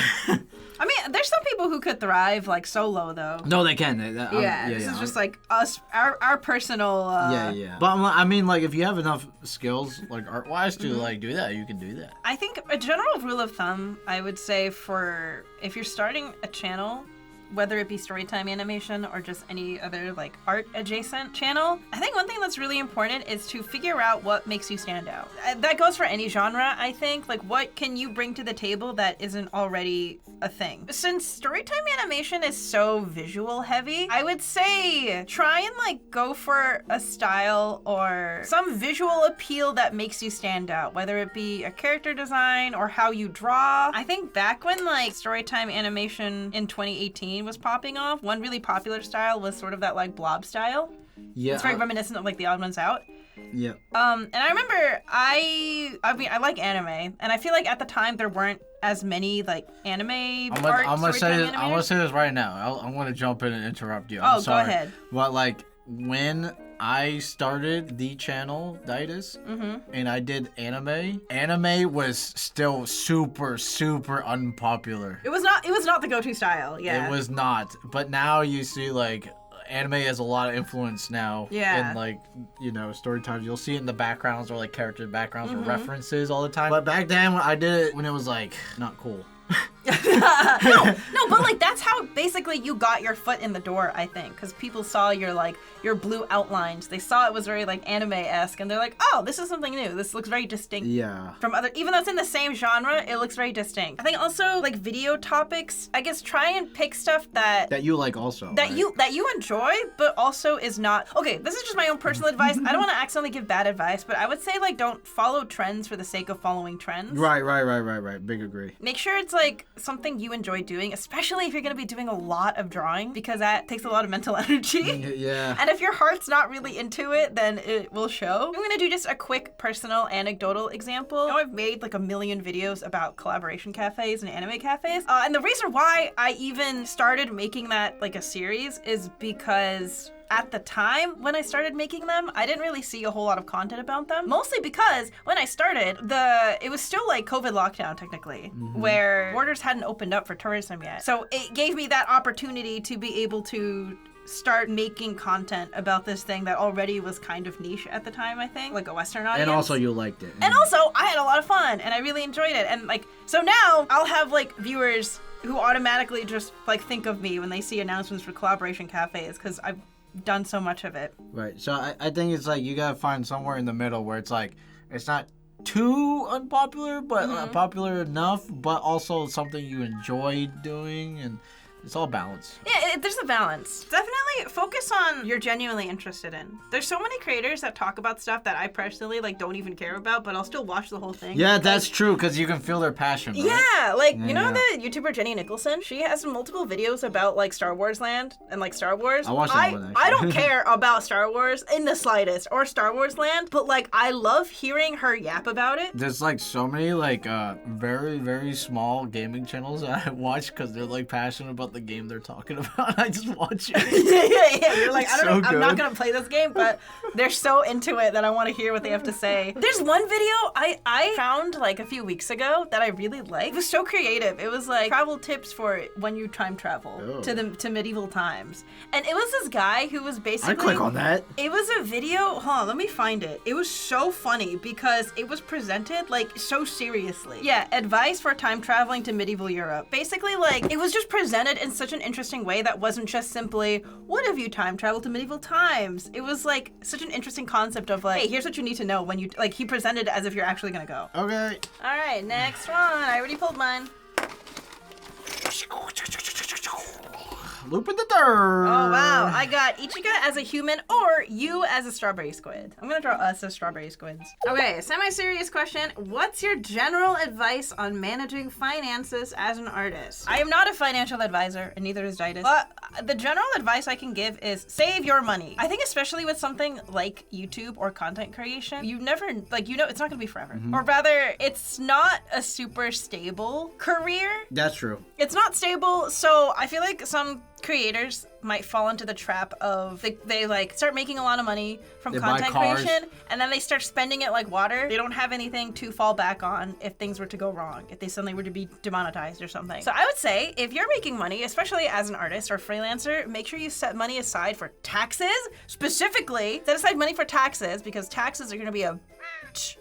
I mean, there's some people who could thrive like solo though. No, they can. This is just like us, our personal. Yeah. But I mean, like, if you have enough skills, like art-wise, to like do that, you can do that. I think a general rule of thumb, I would say, for if you're starting a channel, whether it be storytime animation or just any other like art adjacent channel, I think one thing that's really important is to figure out what makes you stand out. That goes for any genre, I think. Like, what can you bring to the table that isn't already a thing? Since storytime animation is so visual heavy, I would say try and like go for a style or some visual appeal that makes you stand out, whether it be a character design or how you draw. I think back when like storytime animation in 2018 was popping off, one really popular style was sort of that like blob style. Yeah. It's very reminiscent of like the Odd Ones Out. Yeah. And I remember I mean I like anime, and I feel like at the time there weren't as many like anime I'm gonna say this right now. I'm gonna jump in and interrupt you. I'm sorry. Go ahead. But like when I started the channel Daidus and I did anime was still super unpopular. It was not the go-to style. Yeah. It was not. But now you see like anime has a lot of influence now. Yeah. In like, you know, story times. You'll see it in the backgrounds or like character backgrounds or references all the time. But back then when I did it when it was like not cool. no, but like that's how basically you got your foot in the door, I think, because people saw your blue outlines. They saw it was very like anime-esque, and they're like, oh, this is something new. This looks very distinct. Yeah. From other, even though it's in the same genre, it looks very distinct. I think also like video topics. I guess try and pick stuff that you like also. That you enjoy, but also is not. Okay, this is just my own personal advice. I don't want to accidentally give bad advice, but I would say like don't follow trends for the sake of following trends. Right. Big agree. Make sure it's like something you enjoy doing, especially if you're going to be doing a lot of drawing, because that takes a lot of mental energy. Yeah. And if your heart's not really into it, then it will show. I'm going to do just a quick personal anecdotal example. You know, I've made like a million videos about collaboration cafes and anime cafes. And the reason why I even started making that like a series is because at the time when I started making them, I didn't really see a whole lot of content about them. Mostly because when I started, it was still like COVID lockdown technically, where borders hadn't opened up for tourism yet. So it gave me that opportunity to be able to start making content about this thing that already was kind of niche at the time, I think, like a Western audience. And also you liked it. And also I had a lot of fun and I really enjoyed it. And like, so now I'll have like viewers who automatically just like think of me when they see announcements for collaboration cafes because I've done so much of it. Right. So I think it's like you gotta find somewhere in the middle where it's like, it's not too unpopular, but popular enough, but also something you enjoy doing, and it's all balanced. Yeah, there's a balance. Definitely focus on you're genuinely interested in. There's so many creators that talk about stuff that I personally like don't even care about, but I'll still watch the whole thing. Yeah, that's true, because you can feel their passion, right? Yeah, like, you know the YouTuber Jenny Nicholson? She has multiple videos about like Star Wars Land and like Star Wars. I watched that one, actually. I don't care about Star Wars in the slightest, or Star Wars Land, but like I love hearing her yap about it. There's like so many like very, very small gaming channels that I watch because they're like passionate about the game they're talking about. I just watch it. yeah. You're like, I don't know, I'm not good. gonna play this game, but they're so into it that I want to hear what they have to say. There's one video I found like a few weeks ago that I really liked. It was so creative. It was like travel tips for when you time travel to medieval times, and it was this guy who was basically. I click on that. It was a video. Hold on, let me find it. It was so funny because it was presented like so seriously. Yeah, advice for time traveling to medieval Europe. Basically, like it was just presented in such an interesting way that wasn't just simply, what if you time travel to medieval times? It was like such an interesting concept of like, hey, here's what you need to know when you, like he presented it as if you're actually gonna go. Okay. All right, next one. I already pulled mine. Lupin the Third. Oh wow, I got Ichika as a human or you as a strawberry squid. I'm gonna draw us as strawberry squids. Okay, semi-serious question. What's your general advice on managing finances as an artist? I am not a financial advisor, and neither is Daidus. But the general advice I can give is save your money. I think especially with something like YouTube or content creation, you never, like, you know, it's not gonna be forever. Or rather, it's not a super stable career. That's true. It's not stable, so I feel like some creators might fall into the trap of they like start making a lot of money from content creation and then they start spending it like water. They don't have anything to fall back on if things were to go wrong, if they suddenly were to be demonetized or something. So I would say if you're making money, especially as an artist or freelancer, make sure you set money aside for taxes. Specifically, set aside money for taxes because taxes are going to be a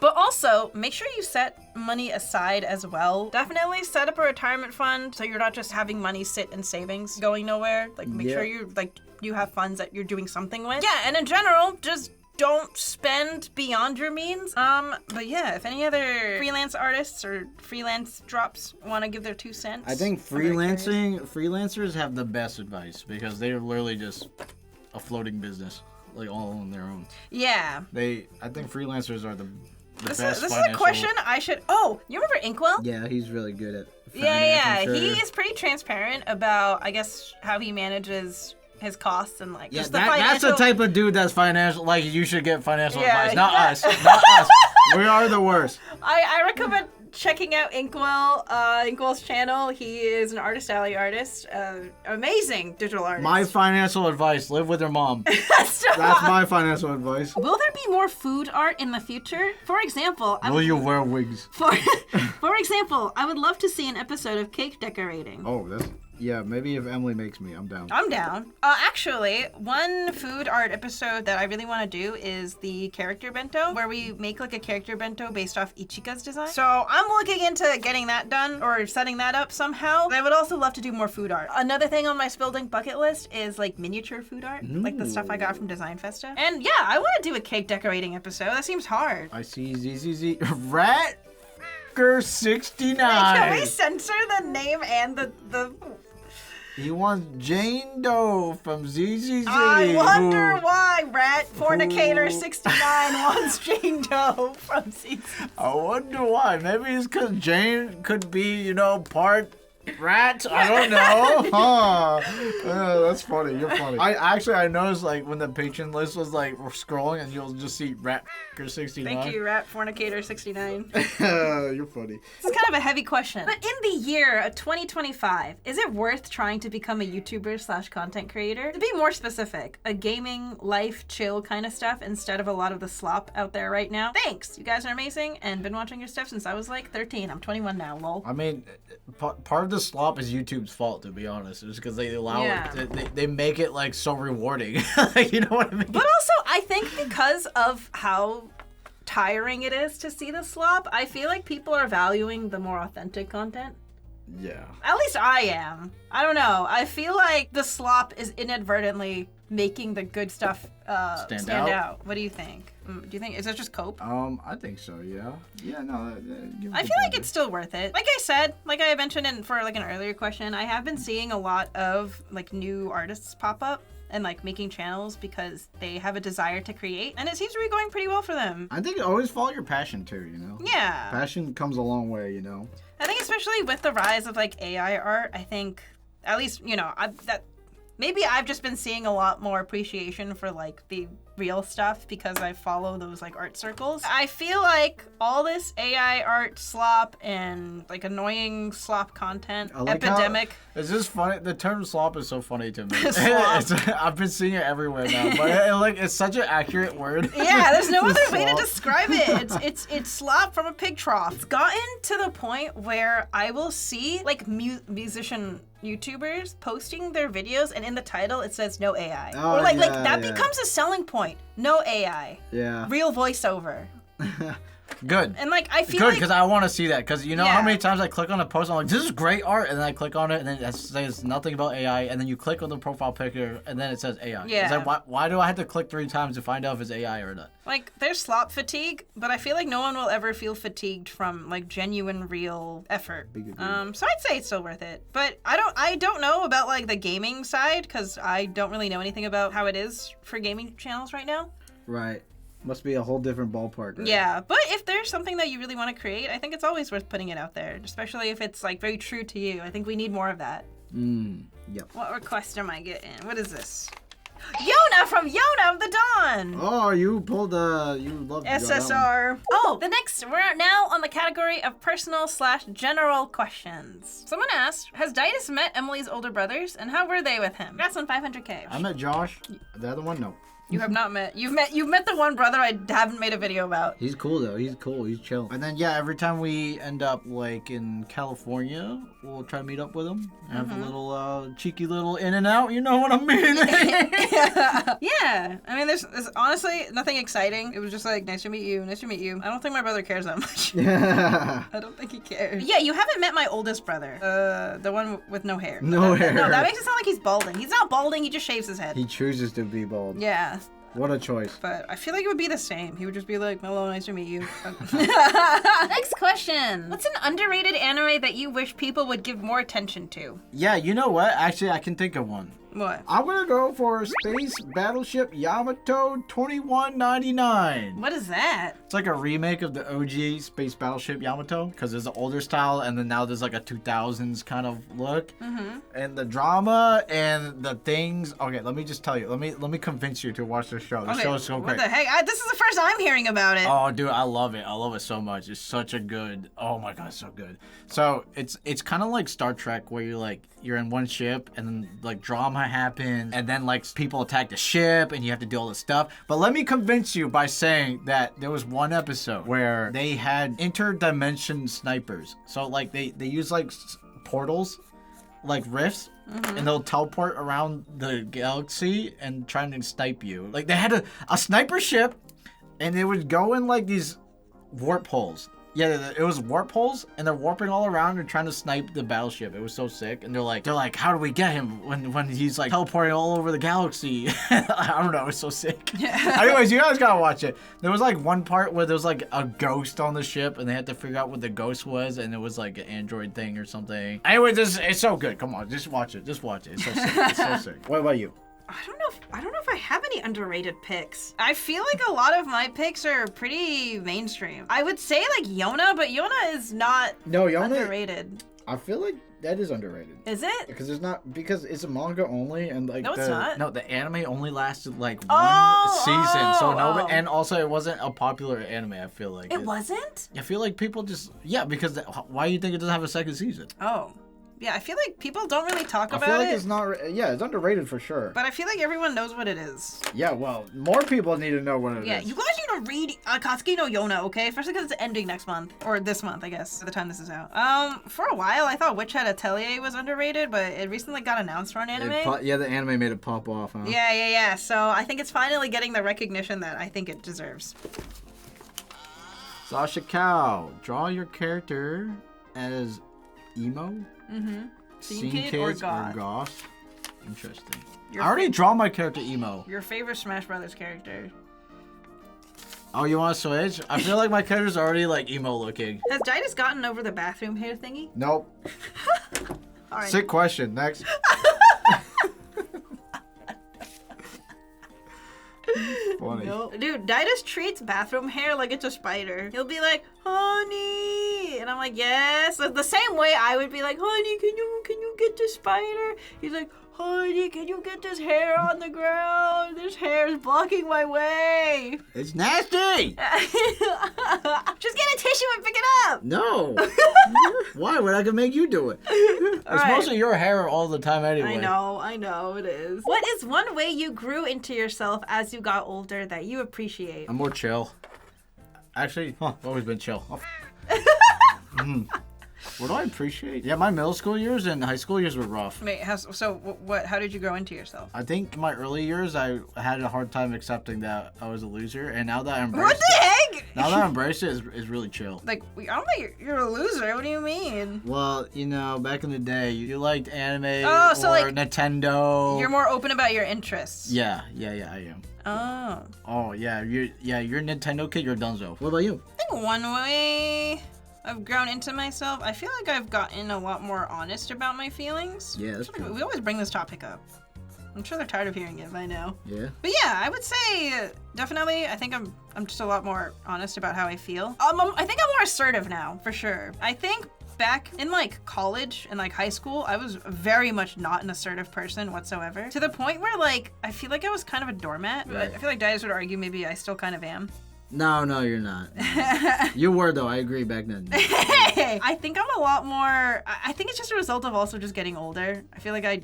but also, make sure you set money aside as well. Definitely set up a retirement fund so you're not just having money sit in savings going nowhere. Like, make sure you have funds that you're doing something with. Yeah, and in general, just don't spend beyond your means. But yeah, if any other freelance artists or freelance drops want to give their 2 cents. I think freelancers have the best advice because they're literally just a floating business. Like all on their own. Yeah. I think freelancers are the best This is a question I should. Oh, you remember Inkwell? Yeah, he's really good at. Yeah. Sure. He is pretty transparent about, I guess, how he manages his costs and like just the that's financial. the type of dude that's financial. Like you should get financial advice, not us. Not us. We are the worst. I recommend checking out Inkwell's channel. He is an artist alley artist, amazing digital artist. My financial advice: live with your mom. That's my financial advice. Will there be more food art in the future? For example, will you wear wigs? For example, I would love to see an episode of cake decorating. Oh, yeah, maybe if Emily makes me, I'm down. I'm down. Actually, one food art episode that I really want to do is the character bento, where we make like a character bento based off Ichika's design. So I'm looking into getting that done or setting that up somehow. I would also love to do more food art. Another thing on my building bucket list is like miniature food art, like the stuff I got from Design Festa. And yeah, I want to do a cake decorating episode. That seems hard. I see ZZZ Ratker 69. Can we censor the name and the He wants Jane Doe from ZZZ. I wonder why Rat Fornicator 69 wants Jane Doe from ZZZ. I wonder why. Maybe it's because Jane could be, part Rat? I don't know. Huh. That's funny. You're funny. I noticed like when the patron list was like we're scrolling and you'll just see Rat 69. Thank you, Rat Fornicator 69. You're funny. This is kind of a heavy question. But in the year of 2025, is it worth trying to become a YouTuber/content creator? To be more specific, a gaming, life, chill kind of stuff instead of a lot of the slop out there right now. Thanks. You guys are amazing and been watching your stuff since I was like 13. I'm 21 now, lol. I mean, part of the slop is YouTube's fault, to be honest. It's because they allow it. They make it like so rewarding. Like, you know what I mean? But also, I think because of how tiring it is to see the slop, I feel like people are valuing the more authentic content. Yeah. At least I am. I don't know. I feel like the slop is inadvertently making the good stuff stand out. What do you think? Do you think, is that just cope? I think so, yeah. Yeah, no. I feel like it's still worth it. Like I said, like I mentioned for like an earlier question, I have been seeing a lot of like new artists pop up and like making channels because they have a desire to create, and it seems to be going pretty well for them. I think always follow your passion too, you know? Yeah. Passion comes a long way, you know? I think especially with the rise of like AI art, I think at least, you know, maybe I've just been seeing a lot more appreciation for like the real stuff because I follow those like art circles. I feel like all this AI art slop and like annoying slop content epidemic. It's just funny. The term slop is so funny to me. Slop. I've been seeing it everywhere now, but it's such an accurate word. Yeah, there's no other way to describe it. It's slop from a pig trough. It's gotten to the point where I will see like musician YouTubers posting their videos and in the title it says no AI. Oh, or like that becomes a selling point. No AI. Yeah. Real voiceover. Good. And like I feel good because I want to see that because you know Yeah. how many times I click on a post I'm like this is great art and then I click on it and then it says nothing about AI and then you click on the profile picture and then it says AI. Yeah. It's like why do I have to click 3 times to find out if it's AI or not? Like there's slop fatigue, but I feel like no one will ever feel fatigued from like genuine real effort. So I'd say it's still worth it. But I don't know about like the gaming side because I don't really know anything about how it is for gaming channels right now. Right. Must be a whole different ballpark, right? Yeah, but if there's something that you really want to create, I think it's always worth putting it out there, especially if it's like very true to you. I think we need more of that. Yep. What request am I getting? What is this? Yona from Yona of the Dawn! Oh, you pulled you love SSR. Oh, we're now on the category of personal/general questions. Someone asked, has Daidus met Emily's older brothers, and how were they with him? Congrats on 500K. I met Josh. The other one, no. You have not met. You've met the one brother I haven't made a video about. He's cool though. He's cool. He's chill. And then yeah, every time we end up like in California, we'll try to meet up with him. Have a little cheeky little in and out. You know what I mean? Yeah. I mean, there's honestly nothing exciting. It was just like nice to meet you. Nice to meet you. I don't think my brother cares that much. Yeah. I don't think he cares. Yeah, you haven't met my oldest brother. The one with no hair. No hair. No, that makes it sound like he's balding. He's not balding. He just shaves his head. He chooses to be bald. Yeah. What a choice. But I feel like it would be the same. He would just be like, hello, nice to meet you. Next question. What's an underrated anime that you wish people would give more attention to? Yeah, you know what? Actually, I can think of one. What? I'm gonna go for Space Battleship Yamato 2199. What is that? It's like a remake of the OG Space Battleship Yamato because there's an older style and then now there's like a 2000s kind of look. And the drama and the things. Okay, let me just tell you. Let me convince you to watch this show. The show is so great. What the heck? This is the first I'm hearing about it. Oh, dude, I love it. I love it so much. It's such a good. Oh my god, it's so good. So it's kind of like Star Trek where you're in one ship and then like drama happens and then like people attack the ship and you have to do all this stuff. But let me convince you by saying that there was one episode where they had interdimension snipers. So like they use like portals, like rifts. And they'll teleport around the galaxy and trying to snipe you. Like they had a sniper ship and they would go in like these warp holes. Yeah, it was warp holes, and they're warping all around and trying to snipe the battleship. It was so sick, and they're like, how do we get him when he's like teleporting all over the galaxy? I don't know, it's so sick. Anyways, you guys gotta watch it. There was like one part where there was like a ghost on the ship, and they had to figure out what the ghost was, and it was like an android thing or something. Anyways, it's so good. Come on, just watch it. Just watch it. It's so sick. It's so sick. What about you? I don't know if I have any underrated picks. I feel like a lot of my picks are pretty mainstream. I would say like Yona, but Yona is not underrated. I feel like that is underrated. Is it? Because it's a manga only, and like No, it's not. No, the anime only lasted like one season, so nobody. And also, it wasn't a popular anime. I feel like it wasn't. I feel like people just because why do you think it doesn't have a second season? Oh. Yeah, I feel like people don't really talk about it. I feel like it's not. Yeah, it's underrated for sure. But I feel like everyone knows what it is. Yeah, well, more people need to know what it is. Yeah, you guys need to read Akatsuki no Yona, okay? Especially because it's ending next month. Or this month, I guess, by the time this is out. For a while, I thought Witch Hat Atelier was underrated, but it recently got announced for an anime. The anime made it pop off, huh? Yeah. So I think it's finally getting the recognition that I think it deserves. Sasha Cow, draw your character as emo? Mm-hmm. Scene Kid kids or goth? goth? Interesting. Your I already draw my character emo. Your favorite Smash Brothers character. Oh, you want to switch? I feel like my character's already like emo looking. Has Daidus gotten over the bathroom hair thingy? Nope. All right. Sick question. Next. Funny. Nope. Dude, Daidus treats bathroom hair like it's a spider. He'll be like, honey, and I'm like, yes. Like, the same way I would be like, honey, can you get this spider? He's like, honey, can you get this hair on the ground? This hair is blocking my way. It's nasty. Just get a tissue and pick it up. No. Why would I can make you do it? It's mostly your hair all the time anyway. I know it is. What is one way you grew into yourself as you got older that you appreciate? I'm more chill. Actually, I've always been chill. What do I appreciate? Yeah, my middle school years and high school years were rough. Wait, how did you grow into yourself? I think in my early years, I had a hard time accepting that I was a loser, and now that I embrace What the heck? Now that I embrace it, is really chill. Like, I don't think you're a loser. What do you mean? Well, back in the day, you liked anime so or like, Nintendo. You're more open about your interests. Yeah, I am. Oh. Oh, yeah, you're a Nintendo kid, you're Dunzo. What about you? I think one way I've grown into myself, I feel like I've gotten a lot more honest about my feelings. Yeah, that's true. We always bring this topic up. I'm sure they're tired of hearing it by now. Yeah. But yeah, I would say definitely. I think I'm just a lot more honest about how I feel. I think I'm more assertive now, for sure. I think back in like college and like high school, I was very much not an assertive person whatsoever. To the point where like I feel like I was kind of a doormat. Right. I feel like Daidus would argue maybe I still kind of am. No, you're not. You were, though. I agree back then. I think I'm a lot more. I think it's just a result of also just getting older. I feel like I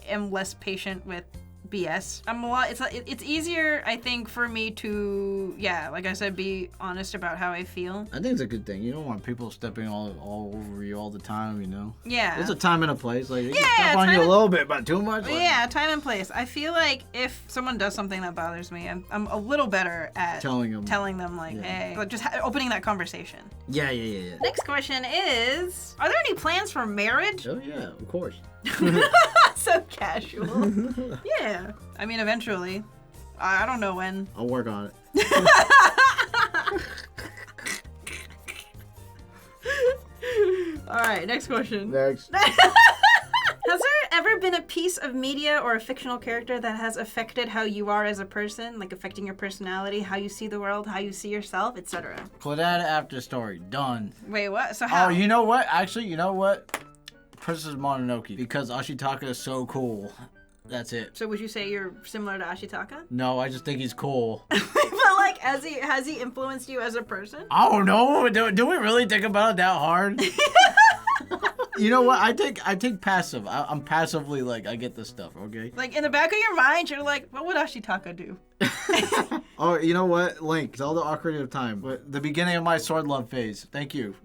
am less patient with BS. I'm a lot. It's easier, I think, for me to, like I said, be honest about how I feel. I think it's a good thing. You don't want people stepping all over you all the time. Yeah. There's a time and a place. Like they Yeah, can step on you a little bit, but too much. Like, Yeah, time and place. I feel like if someone does something that bothers me, I'm a little better at telling them like, Yeah. hey, like just opening that conversation. Yeah. Next question is, are there any plans for marriage? Oh yeah, of course. So casual. Yeah. I mean, eventually. I don't know when. I'll work on it. All right, next question. Next. Has there ever been a piece of media or a fictional character that has affected how you are as a person, like affecting your personality, how you see the world, how you see yourself, etc.? Claudette after story. Done. Wait, what? So how? Oh, you know what? Actually, you know what? Princess Mononoke. Because Ashitaka is so cool. That's it. So would you say you're similar to Ashitaka? No, I just think he's cool. But like, has he influenced you as a person? I don't know. Do we really think about it that hard? You know what? I take passive. I'm passively like, I get this stuff, okay? Like, in the back of your mind, you're like, what would Ashitaka do? Oh, you know what? Link, Zelda Ocarina of Time. But the beginning of my sword love phase. Thank you,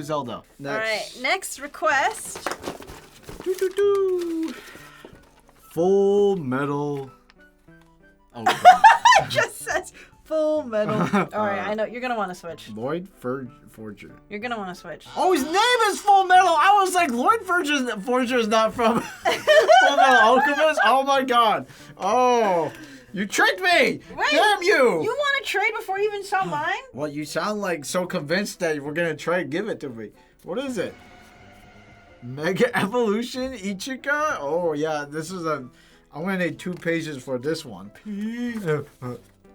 Zelda. Next. All right, next request. Full Metal. Oh, It just says Full Metal. All right, I know you're gonna want to switch. Lloyd Forger. You're gonna want to switch. Oh, his name is Full Metal. I was like, Lloyd Forger is not from Full Metal Alchemist. Oh my God. Oh, you tricked me. Wait, Damn you. You want to trade before you even saw mine? Well, you sound like so convinced that we're gonna trade. Give it to me. What is it? Mega Evolution Ichika? Oh yeah, this is I'm gonna need 2 pages for this one.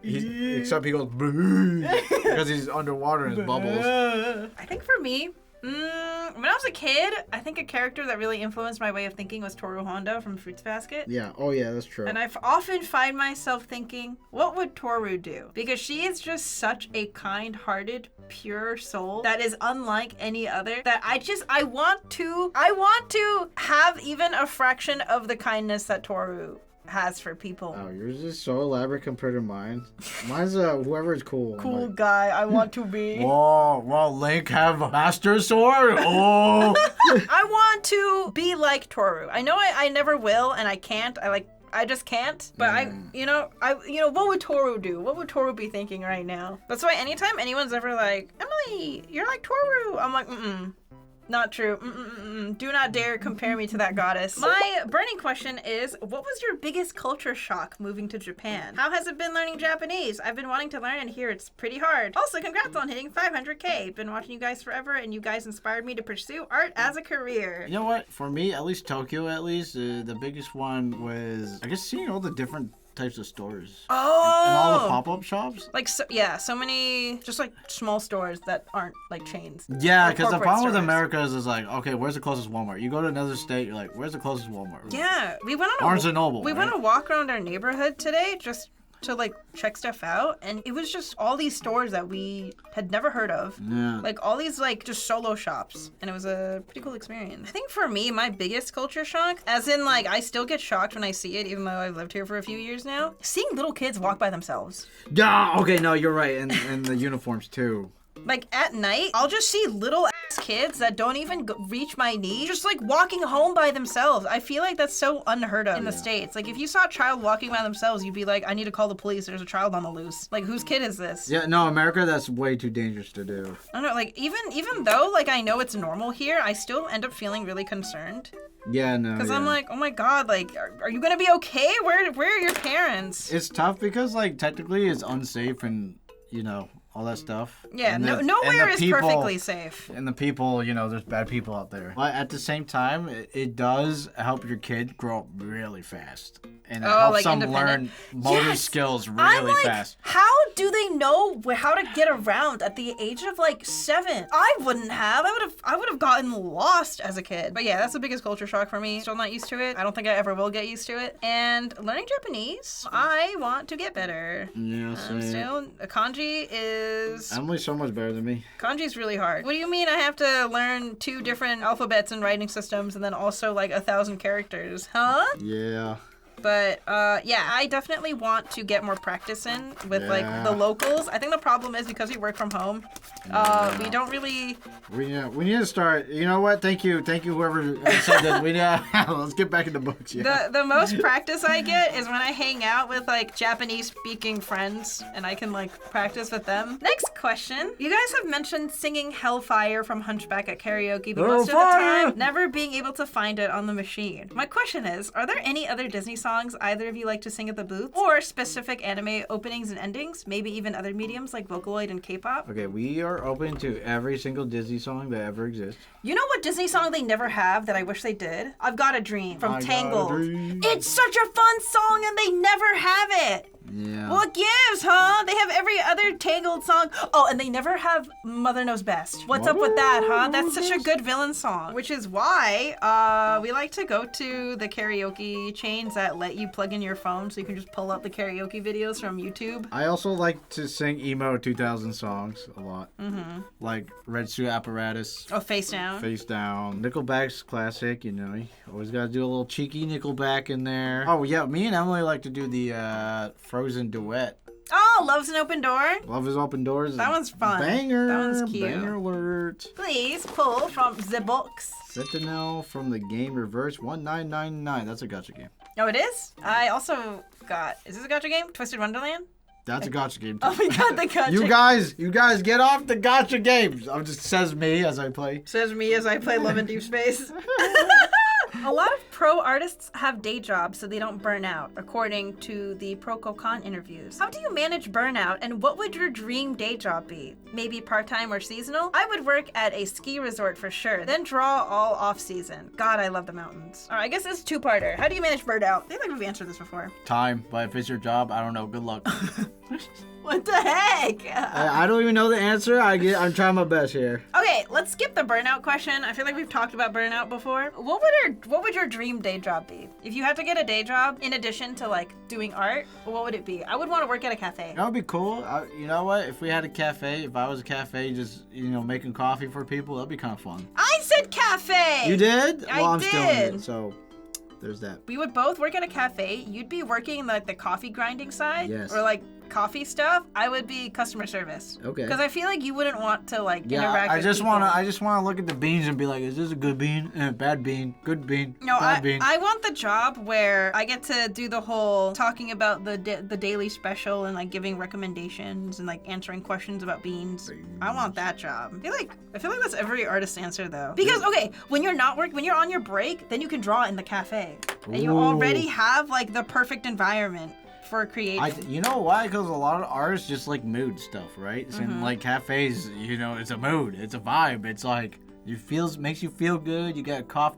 Except he goes because he's underwater in his bubbles. I think for me, When I was a kid, I think a character that really influenced my way of thinking was Toru Honda from Fruits Basket. Yeah. Oh, yeah, that's true. And I often find myself thinking, what would Toru do? Because she is just such a kind-hearted, pure soul that is unlike any other, that I want to have even a fraction of the kindness that Toru has for people. Oh, yours is so elaborate compared to mine. Mine's whoever is cool. Cool guy, I want to be. Whoa, Link have a master sword? Oh. I want to be like Toru. I know I never will, and I can't. I just can't. But what would Toru do? What would Toru be thinking right now? That's why anytime anyone's ever like, Emily, you're like Toru, I'm like, not true. Do not dare compare me to that goddess. My burning question is, what was your biggest culture shock moving to Japan? How has it been learning Japanese? I've been wanting to learn and hear it's pretty hard. Also, congrats on hitting 500K. Been watching you guys forever and you guys inspired me to pursue art as a career. You know what? For me, at least Tokyo, the biggest one was, I guess, seeing all the different types of stores. Oh! And all the pop-up shops. Like, so many, just like small stores that aren't like chains. Yeah, because the problem with America is like, okay, where's the closest Walmart? You go to another state, you're like, where's the closest Walmart? Yeah, we went on Barnes & Noble. We went on a walk around our neighborhood today just to like check stuff out, and it was just all these stores that we had never heard of. Yeah. Like all these like just solo shops, and it was a pretty cool experience. I think for me, my biggest culture shock, as in like I still get shocked when I see it, even though I've lived here for a few years now, seeing little kids walk by themselves. Yeah, okay, no, you're right, and the uniforms too. Like at night, I'll just see little ass kids that don't even reach my knee, just like walking home by themselves. I feel like that's so unheard of in the States. Like if you saw a child walking by themselves, you'd be like, I need to call the police. There's a child on the loose. Like whose kid is this? Yeah, no, America, that's way too dangerous to do. I don't know, like even though like I know it's normal here, I still end up feeling really concerned. Yeah, no. Because I'm like, oh my god, like, are you gonna be okay? Where are your parents? It's tough because like technically it's unsafe and all that stuff. Yeah, nowhere is perfectly safe. And the people, there's bad people out there. But at the same time, it does help your kid grow up really fast. And it helps them learn motor skills really fast. How do they know how to get around at the age of like 7? I wouldn't have. I would have gotten lost as a kid. But yeah, that's the biggest culture shock for me. Still not used to it. I don't think I ever will get used to it. And learning Japanese, I want to get better. Yeah, same. Kanji is... Emily's so much better than me. Kanji's really hard. What do you mean I have to learn 2 different alphabets and writing systems and then also like 1,000 characters? Huh? Yeah. But I definitely want to get more practice in with like the locals. I think the problem is because we work from home, we don't really. We need to start. You know what? Thank you, whoever said that. Let's get back in the books. Yeah. The most practice I get is when I hang out with like Japanese speaking friends and I can like practice with them. Next question: you guys have mentioned singing Hellfire from Hunchback at karaoke, but most of the time never being able to find it on the machine. My question is: are there any other Disney songs either of you like to sing at the booth, or specific anime openings and endings, maybe even other mediums like Vocaloid and K-pop? Okay, we are open to every single Disney song that ever exists. You know what Disney song they never have that I wish they did? I've Got a Dream from Tangled. It's such a fun song and they never have it. Yeah. What gives, huh? They have every other Tangled song. Oh, and they never have Mother Knows Best. What's up with that, huh? That's such a good villain song. Which is why we like to go to the karaoke chains that let you plug in your phone so you can just pull up the karaoke videos from YouTube. I also like to sing emo 2000 songs a lot. Mm-hmm. Like Red Suit Apparatus. Oh, Face Down. Face Down. Nickelback's classic, you always gotta do a little cheeky Nickelback in there. Oh yeah, me and Emily like to do the Frozen duet. Oh, Love's an Open Door. Love is Open Doors. That one's fun. Banger. That one's cute. Banger alert. Please pull from the box. Sentinel from the game Reverse 1999. That's a gacha game. Oh, it is? I also got... Is this a gacha game? Twisted Wonderland? That's a gacha game too. Oh, we got the gacha. You guys get off the gacha games. Says me as I play. Says me as I play Love in Deep Space. A lot of pro artists have day jobs so they don't burn out, according to the ProCoCon interviews. How do you manage burnout, and what would your dream day job be? Maybe part-time or seasonal? I would work at a ski resort for sure, then draw all off-season. God, I love the mountains. All right, I guess it's a two-parter. How do you manage burnout? I feel like we've answered this before. Time, but if it's your job, I don't know. Good luck. What the heck? I don't even know the answer. I'm trying my best here. Okay, let's skip the burnout question. I feel like we've talked about burnout before. What would your dream day job be? If you had to get a day job in addition to like doing art, what would it be? I would want to work at a cafe. That would be cool. You know what? If we had a cafe, if I was a cafe, just making coffee for people, that'd be kind of fun. I said cafe. You did? I well, I'm did. still in it, so there's that. We would both work at a cafe. You'd be working like the coffee grinding side, Yes. or like coffee stuff. I would be customer service. Okay. Because I feel like you wouldn't want to like Yeah, interact I with just people. wanna look at the beans and be like, is this a good bean? Bad bean? Good bean? No, bad bean? I want the job where I get to do the whole talking about the daily special and like giving recommendations and like answering questions about beans. I want that job. I feel like that's every artist's answer though. Because okay, when you're on your break, then you can draw in the cafe, and you already have like the perfect environment for creating. You know why? Because a lot of artists just like mood stuff, right? So in like cafes, it's a mood, it's a vibe. It's like makes you feel good. You got a cup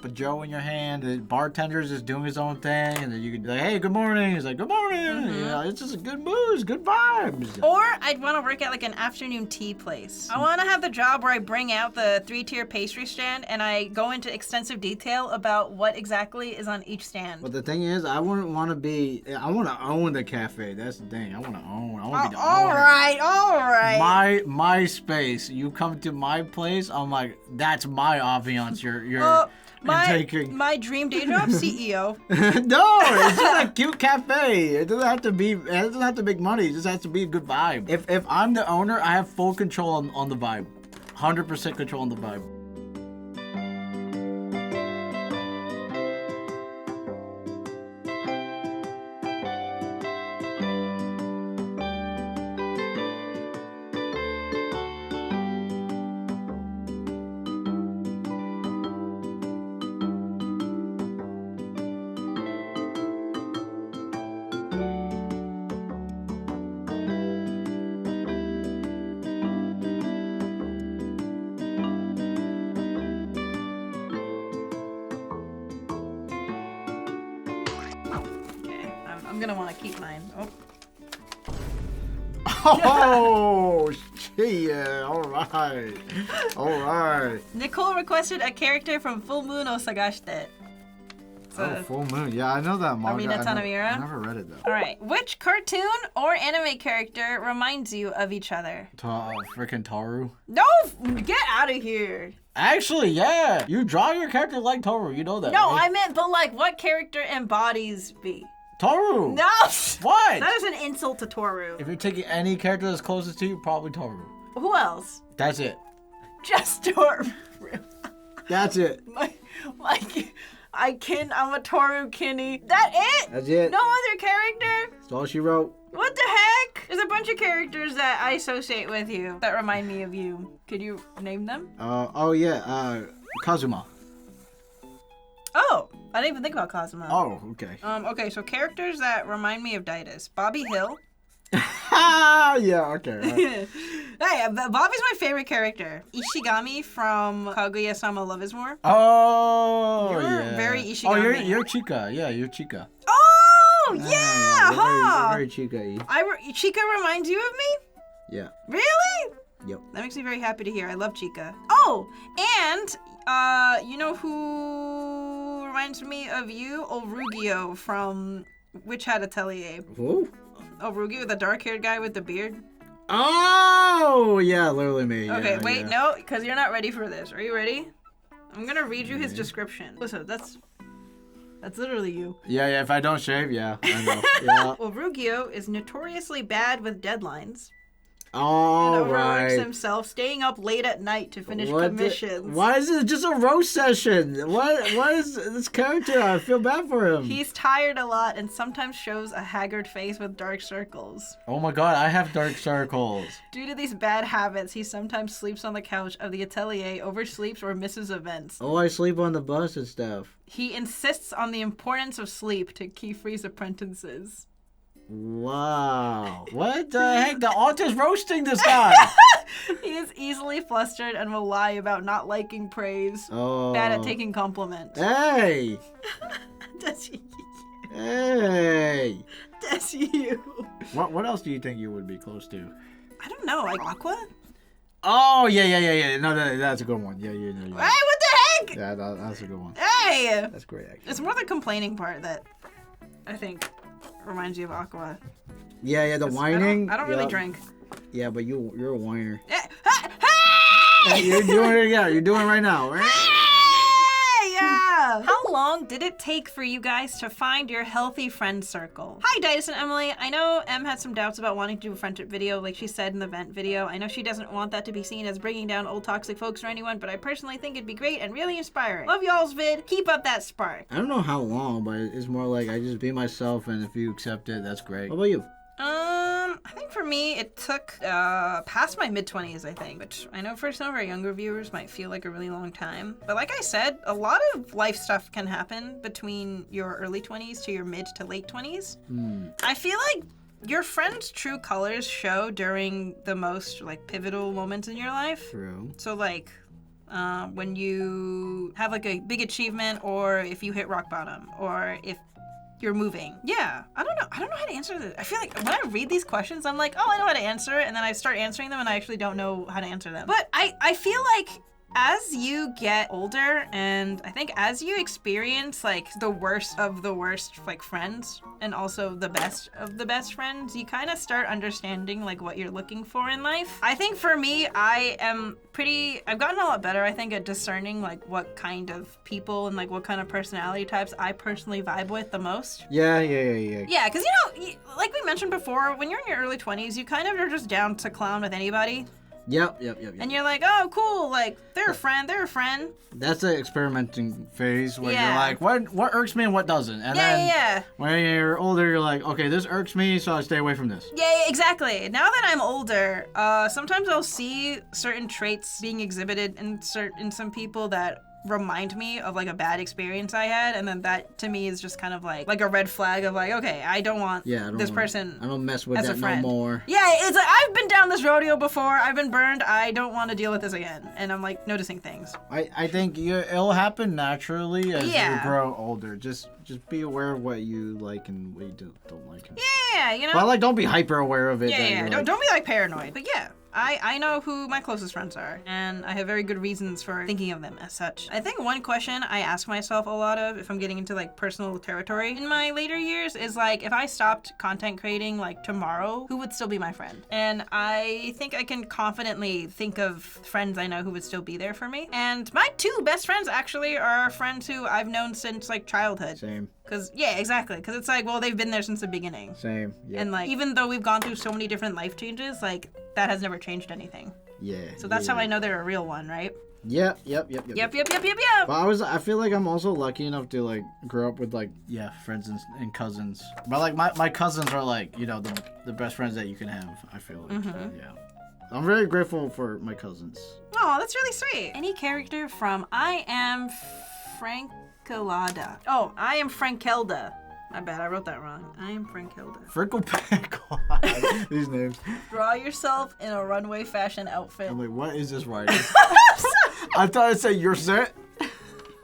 of Joe in your hand. The bartender's just doing his own thing, and then you can be like, "Hey, good morning." He's like, "Good morning." It's just a good mood, it's good vibes. Or I'd want to work at like an afternoon tea place. I want to have the job where I bring out the 3-tier pastry stand and I go into extensive detail about what exactly is on each stand. But the thing is, I wouldn't want to be. I want to own the cafe. That's the thing. I want to own. I want to be the owner. All right. My space. You come to my place. I'm like, that's my ambiance. You're taking. My dream day job, CEO. No, it's just a cute cafe. It doesn't have to be. It doesn't have to make money. It just has to be a good vibe. If I'm the owner, I have full control on the vibe. 100% control on the vibe. I'm gonna want to keep mine. Oh, yeah. All right. Nicole requested a character from Full Moon o Sagashite. Full Moon. Yeah, I know that manga. Armina Tanamira. I never read it though. All right. Which cartoon or anime character reminds you of each other? Freaking Taru. No, get out of here. Actually, yeah. You draw your character like Taru. You know that. No, right? I meant, but like, what character embodies B? Taru. No. What? That is an insult to Toru. If you're taking any character that's closest to you, probably Taru. Who else? That's it. Just Toru. That's it. I'm a Toru Kinney. That it? That's it. No other character? That's all she wrote. What the heck? There's a bunch of characters that I associate with you that remind me of you. Could you name them? Kazuma. Oh, I didn't even think about Kazuma. Oh, okay. Okay, so characters that remind me of Daidus. Bobby Hill. Yeah, okay. Right. Hey, Bobby's my favorite character. Ishigami from Kaguya-sama Love is War. Oh, You're yeah. very Ishigami. Oh, you're Chica. Yeah, you're Chica. Oh, yeah, you're very Chica-y. Chica reminds you of me? Yeah. Really? Yep. That makes me very happy to hear. I love Chica. Oh, and you know who reminds me of you? Orugio from Witch Hat Atelier. Who? Orugio, the dark-haired guy with the beard. Oh, yeah, literally me. Okay, yeah, wait, yeah. no, because you're not ready for this. Are you ready? I'm gonna read you his description. Listen, that's literally you. Yeah, if I don't shave, yeah, I know. Yeah. Orugio is notoriously bad with deadlines. All And overworks right. himself, staying up late at night to finish commissions. Why is it just a roast session? What is this character? I feel bad for him. He's tired a lot and sometimes shows a haggard face with dark circles. Oh my god, I have dark circles. Due to these bad habits, he sometimes sleeps on the couch of the atelier, oversleeps, or misses events. Oh, I sleep on the bus and stuff. He insists on the importance of sleep to Kifri's apprentices. Wow. What the heck? The author's roasting this guy. He is easily flustered and will lie about not liking praise. Oh. Bad at taking compliments. Hey. Does he? Hey. That's you. What else do you think you would be close to? I don't know, like Aqua? Oh, yeah. No, that's a good one. Yeah. Hey, what the heck? Yeah, that's a good one. Hey! That's great, actually. It's more the complaining part that I think reminds you of Aqua. Yeah, the whining. I don't really drink. Yeah, but you're a whiner. Hey! You're doing it again. You're doing it right now. Yeah. How long did it take for you guys to find your healthy friend circle? Hi, Daidus and Emily. I know Em had some doubts about wanting to do a friendship video, like she said in the vent video. I know she doesn't want that to be seen as bringing down old toxic folks or anyone, but I personally think it'd be great and really inspiring. Love y'all's vid. Keep up that spark. I don't know how long, but it's more like I just be myself, and if you accept it, that's great. What about you? I think for me, it took past my mid-20s, I think, which I know for some of our younger viewers might feel like a really long time. But like I said, a lot of life stuff can happen between your early 20s to your mid to late 20s. I feel like your friend's true colors show during the most like pivotal moments in your life. True. So like when you have like a big achievement, or if you hit rock bottom, or if you're moving. Yeah, I don't know how to answer this. I feel like when I read these questions, I'm like, oh, I know how to answer it, and then I start answering them and I actually don't know how to answer them. But I feel like as you get older, and I think as you experience like the worst of the worst like friends, and also the best of the best friends, you kind of start understanding like what you're looking for in life. I think for me, I've gotten a lot better, I think, at discerning like what kind of people and like what kind of personality types I personally vibe with the most. Yeah. Yeah, because you know, like we mentioned before, when you're in your early 20s, you kind of are just down to clown with anybody. Yep. And you're like, oh, cool, like, they're a friend. That's the experimenting phase where Yeah. you're like, what irks me and what doesn't? And then when you're older, you're like, okay, this irks me, so I stay away from this. Yeah, exactly. Now that I'm older, sometimes I'll see certain traits being exhibited in some people that remind me of like a bad experience I had, and then that to me is just kind of like a red flag of like, okay, I don't want this person. I don't mess with as that a friend. no more. Yeah, it's like I've been down this rodeo before. I've been burned. I don't want to deal with this again. And I'm like noticing things. I think it'll happen naturally as Yeah. you grow older. Just be aware of what you like and what you don't like. Yeah, you know. But like, don't be hyper aware of it. Yeah. Like, Don't be like paranoid. But yeah. I know who my closest friends are, and I have very good reasons for thinking of them as such. I think one question I ask myself a lot of if I'm getting into like personal territory in my later years is like, if I stopped content creating like tomorrow, who would still be my friend? And I think I can confidently think of friends I know who would still be there for me. And my two best friends actually are friends who I've known since like childhood. Same. Yeah, exactly. Because it's like, well, they've been there since the beginning. Same. Yep. And like, even though we've gone through so many different life changes, like, that has never changed anything. Yeah. So that's how I know they're a real one, right? Yep. Yep. But I feel like I'm also lucky enough to like grow up with like friends and cousins. But like my cousins are like, you know, the best friends that you can have. I feel like yeah. I'm very grateful for my cousins. Oh, that's really sweet. Any character from I Am Frankelada. Oh, I Am Frankelda. My bad, I wrote that wrong. I Am Frankelda. Fricklepack. These names. Draw yourself in a runway fashion outfit. I'm like, what is this writing? I thought it said you're set.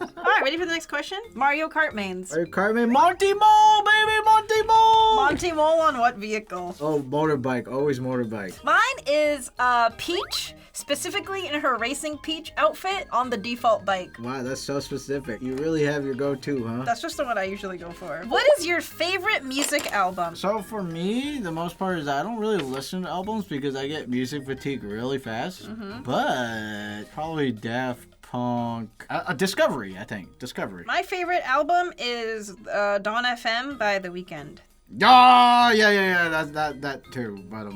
Alright, ready for the next question? Mario Kart mains. Mario Kart main. Monty Mole, baby, Monty Mole. Monty Mole on what vehicle? Oh, motorbike. Always motorbike. Mine is Peach, specifically in her Racing Peach outfit on the default bike. Wow, that's so specific. You really have your go-to, huh? That's just the one I usually go for. What is your favorite music album? So for me, the most part is I don't really listen to albums because I get music fatigue really fast. But probably Daft Punk. Discovery, I think. Discovery. My favorite album is Dawn FM by The Weeknd. Oh, yeah, that too. But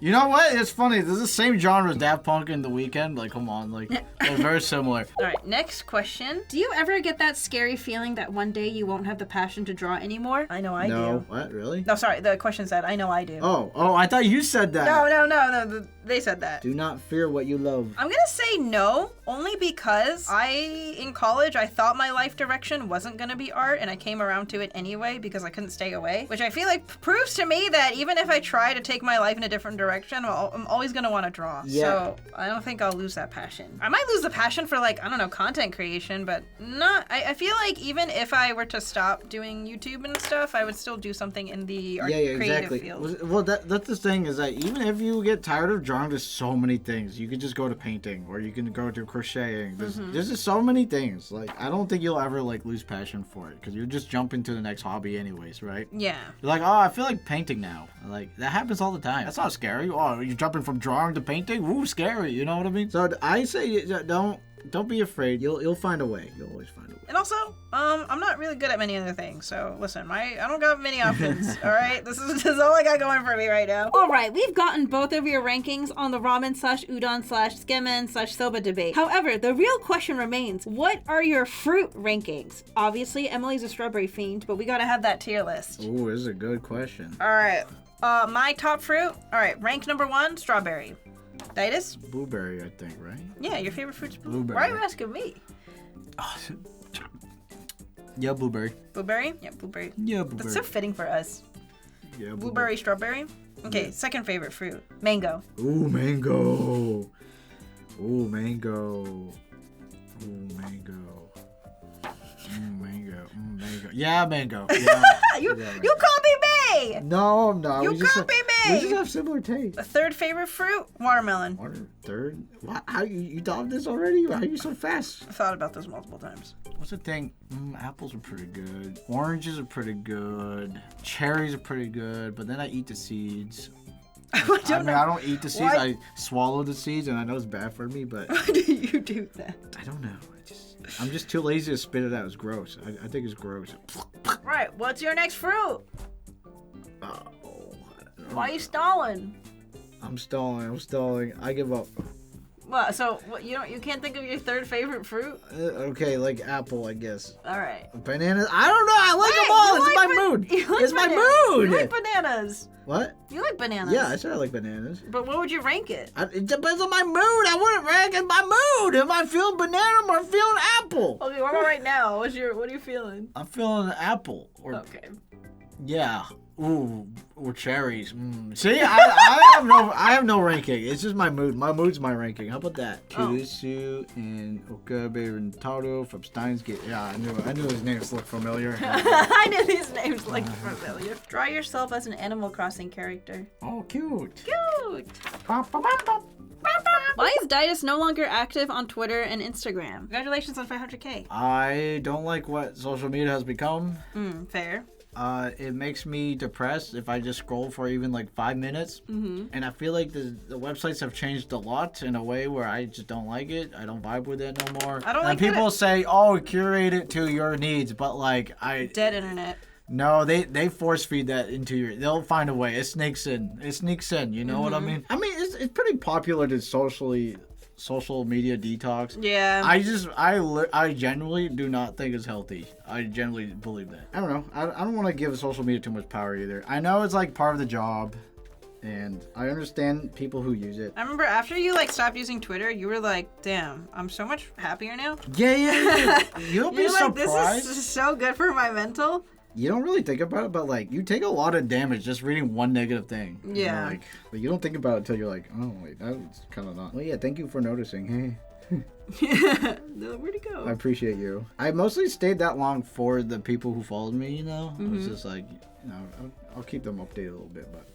you know what? It's funny. This is the same genre as Daft Punk and The Weeknd. Like, come on, like they're very similar. All right, next question. Do you ever get that scary feeling that one day you won't have the passion to draw anymore? I know I do. No, what? Really? No, sorry. The question said, I know I do. Oh, I thought you said that. No. They said that. Do not fear what you love. I'm gonna say no, only because in college, I thought my life direction wasn't gonna be art, and I came around to it anyway because I couldn't stay away. Which I feel like proves to me that even if I try to take my life in a different direction, I'm always going to want to draw. Yeah. So I don't think I'll lose that passion. I might lose the passion for like, I don't know, content creation, but not, I feel like even if I were to stop doing YouTube and stuff, I would still do something in the creative field. Well, that's the thing is that even if you get tired of drawing, there's so many things. You could just go to painting, or you can go to crocheting. There's just so many things. Like, I don't think you'll ever like lose passion for it, because you just jump into the next hobby anyways, right? Yeah. You're like, oh, I feel like painting now. Like, that happens all the time. That's not scary. Oh, you're jumping from drawing to painting? Ooh, scary. You know what I mean? So I say don't be afraid. You'll find a way. You'll always find a way. And also, I'm not really good at many other things. So listen, I don't got many options. All right, this is all I got going for me right now. All right, we've gotten both of your rankings on the ramen/udon/skemen/soba debate. However, the real question remains: what are your fruit rankings? Obviously, Emily's a strawberry fiend, but we gotta have that tier list. Ooh, this is a good question. All right, my top fruit. All right, rank number 1, strawberry. Daidus? Blueberry, I think, right? Yeah, your favorite fruit's Blueberry. Why are you asking me? Yeah, blueberry. Blueberry? Yeah, blueberry. Yeah, blueberry. That's so fitting for us. Yeah, Blueberry, strawberry. Okay, second favorite fruit. Mango. Ooh, mango. Ooh, mango. Ooh, mango. Mango. Mango. Yeah, mango. Yeah. You copy me! No, I'm not. You copy me! We just have similar tastes. A third favorite fruit? Watermelon. Third? What? How you thought of this already? How are you so fast? I've thought about this multiple times. What's the thing? Apples are pretty good. Oranges are pretty good. Cherries are pretty good, but then I eat the seeds. I don't eat the seeds. What? I swallow the seeds, and I know it's bad for me, but... Why do you do that? I don't know. I'm just too lazy to spit it out. It's gross. I think it's gross. Right, what's your next fruit? Why are you stalling? I'm stalling. I give up. What? So what, you can't think of your third favorite fruit? Okay, like apple, I guess. All right. Bananas. I don't know. I like them all. It's my mood. It's my mood. You like bananas. What? You like bananas. Yeah, I said I like bananas. But what would you rank it? It depends on my mood. I wouldn't rank it by mood. Am I feeling banana or feeling apple? Okay, what about right now? What are you feeling? I'm feeling an apple. Okay. Yeah. Ooh, or cherries. See, I have no ranking. It's just my mood. My mood's my ranking. How about that? Kirisu and Okabe Rentaro from Steins Gate. Yeah, I knew his names looked familiar. I knew these names looked familiar. Draw yourself as an Animal Crossing character. Oh, cute. Cute. Why is Daidus no longer active on Twitter and Instagram? Congratulations on 500K. I don't like what social media has become. Fair. It makes me depressed if I just scroll for even like 5 minutes. And I feel like the websites have changed a lot in a way where I just don't like it. I don't vibe with it no more. I don't like it. And people say, oh, curate it to your needs. But like, Dead internet. No, they force feed that into they'll find a way. It sneaks in. You know what I mean? I mean, it's pretty popular to social media detox. Yeah. I genuinely do not think it's healthy. I genuinely believe that. I don't know. I don't want to give social media too much power either. I know it's like part of the job, and I understand people who use it. I remember after you like stopped using Twitter, you were like, "Damn, I'm so much happier now." Yeah. You'll be surprised. This is so good for my mental. You don't really think about it, but like you take a lot of damage just reading one negative thing. Yeah. You know, like you don't think about it until you're like, oh wait, that's kind of not. Well, yeah, thank you for noticing. Hey. Where'd he go? I appreciate you. I mostly stayed that long for the people who followed me. You know, it's just like, I'll keep them updated a little bit. But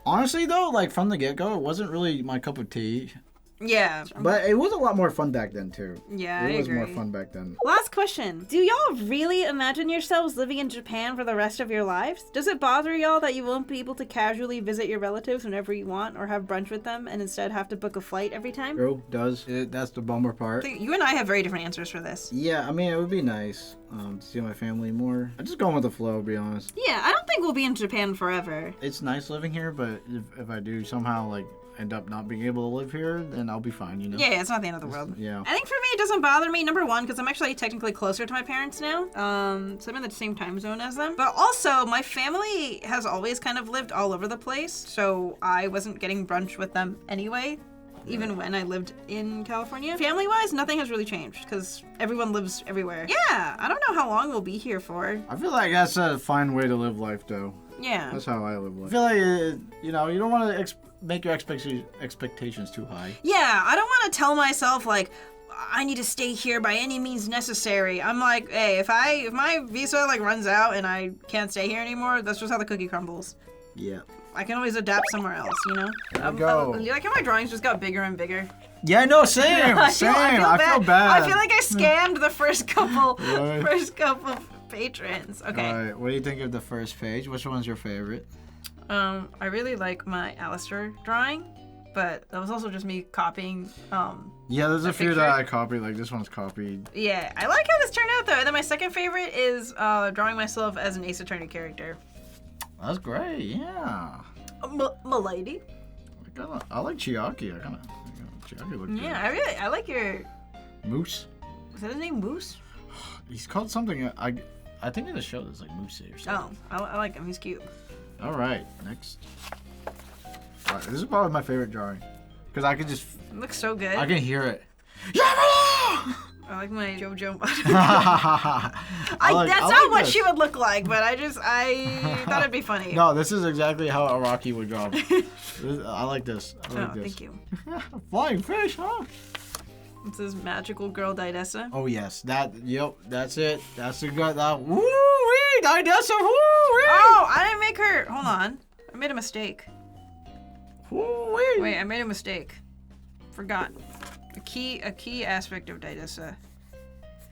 honestly, though, like from the get go, it wasn't really my cup of tea. Yeah. But it was a lot more fun back then, too. Yeah, It was agree. more fun back then. Last question. Do y'all really imagine yourselves living in Japan for the rest of your lives? Does it bother y'all that you won't be able to casually visit your relatives whenever you want or have brunch with them and instead have to book a flight every time? True, does. That's the bummer part. I think you and I have very different answers for this. Yeah, I mean, it would be nice to see my family more. I'm just going with the flow, to be honest. Yeah, I don't think we'll be in Japan forever. It's nice living here, but if I do somehow, like, end up not being able to live here, then I'll be fine, you know? Yeah, it's not the end of the world. Yeah. I think for me, it doesn't bother me, number one, because I'm actually technically closer to my parents now. So I'm in the same time zone as them. But also, my family has always kind of lived all over the place, so I wasn't getting brunch with them anyway. even when I lived in California. Family-wise, nothing has really changed because everyone lives everywhere. Yeah, I don't know how long we'll be here for. I feel like that's a fine way to live life, though. Yeah. That's how I live life. I feel like, you know, you don't want to make your expectations too high. Yeah, I don't want to tell myself, like, I need to stay here by any means necessary. I'm like, hey, if my visa, like, runs out and I can't stay here anymore, that's just how the cookie crumbles. Yeah. I can always adapt somewhere else, you know? There we go. You like how my drawings just got bigger and bigger? Yeah, no, same. I feel bad. I feel like I scammed the first couple patrons. Okay. All right, what do you think of the first page? Which one's your favorite? I really like my Alistair drawing, but that was also just me copying. Yeah, there's a few picture. that I copied. Like this one's copied. Yeah, I like how this turned out though. And then my second favorite is drawing myself as an Ace Attorney character. That's great. Yeah. Milady. I like Chiaki. Chiaki looked good. Yeah, I like your Moose. Is that his name, Moose? He's called something. I think in the show there's like Moose or something. Oh, I like him. He's cute. All right, next. All right, this is probably my favorite drawing because I can just. It looks so good. I can hear it. I like my JoJo model. That's that's not what she would look like, but I thought it'd be funny. No, this is exactly how Araki would draw. I like this. Thank you. Flying fish, huh? It says magical girl Daidus. Oh yes, that's it. That's a good. Woo-wee, Daidus, woo-wee. Oh, I didn't make her. Hold on, I made a mistake. Woo-wee. Wait, I made a mistake. Forgot. A key aspect of Daidus.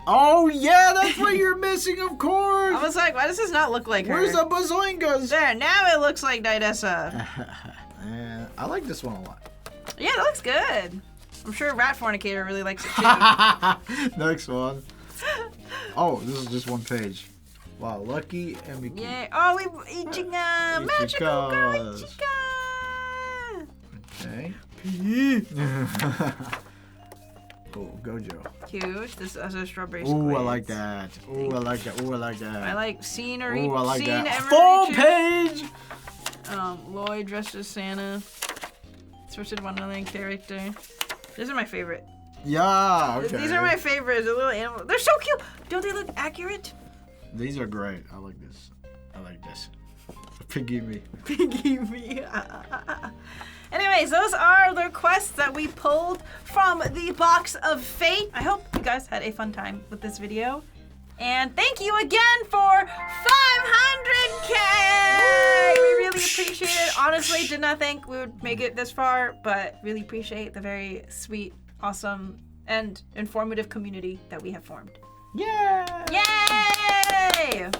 Oh yeah, that's what you're missing, of course. I was like, why does this not look like her? Where's the bazoingas? There, now it looks like Daidus. I like this one a lot. Yeah, that looks good. I'm sure Rat Fornicator really likes it too. Next one. Oh, this is just one page. Wow, Lucky and Mickey. Yeah. Oh, Ichiga. Magical girl Ichiga. Okay. Oh, Gojo. Cute. This is a strawberry Ooh, squid. I like that. Ooh, I like that. Ooh, I like that. I like scenery. Ooh, I like that. Emirichu. Full page! Lloyd dressed as Santa. Twisted Wonderland character. These are my favorite. Yeah, okay. These are my favorites. The little animals. They're so cute. Don't they look accurate? These are great. I like this. Piggy me. Piggy me. Anyways, those are the requests that we pulled from the box of fate. I hope you guys had a fun time with this video. And thank you again for 500K! We really appreciate it. Honestly, did not think we would make it this far, but really appreciate the very sweet, awesome, and informative community that we have formed. Yeah! Yay!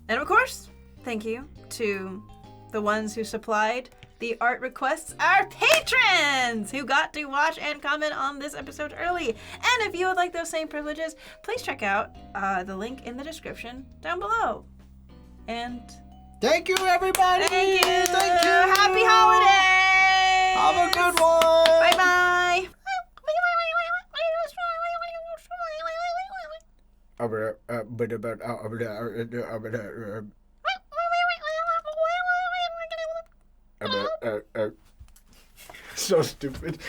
And of course, thank you to the ones who supplied the art requests, our patrons, who got to watch and comment on this episode early. And if you would like those same privileges, please check out the link in the description down below. And thank you, everybody! Thank you! Thank you! Happy holidays! Have a good one! Bye-bye! So stupid.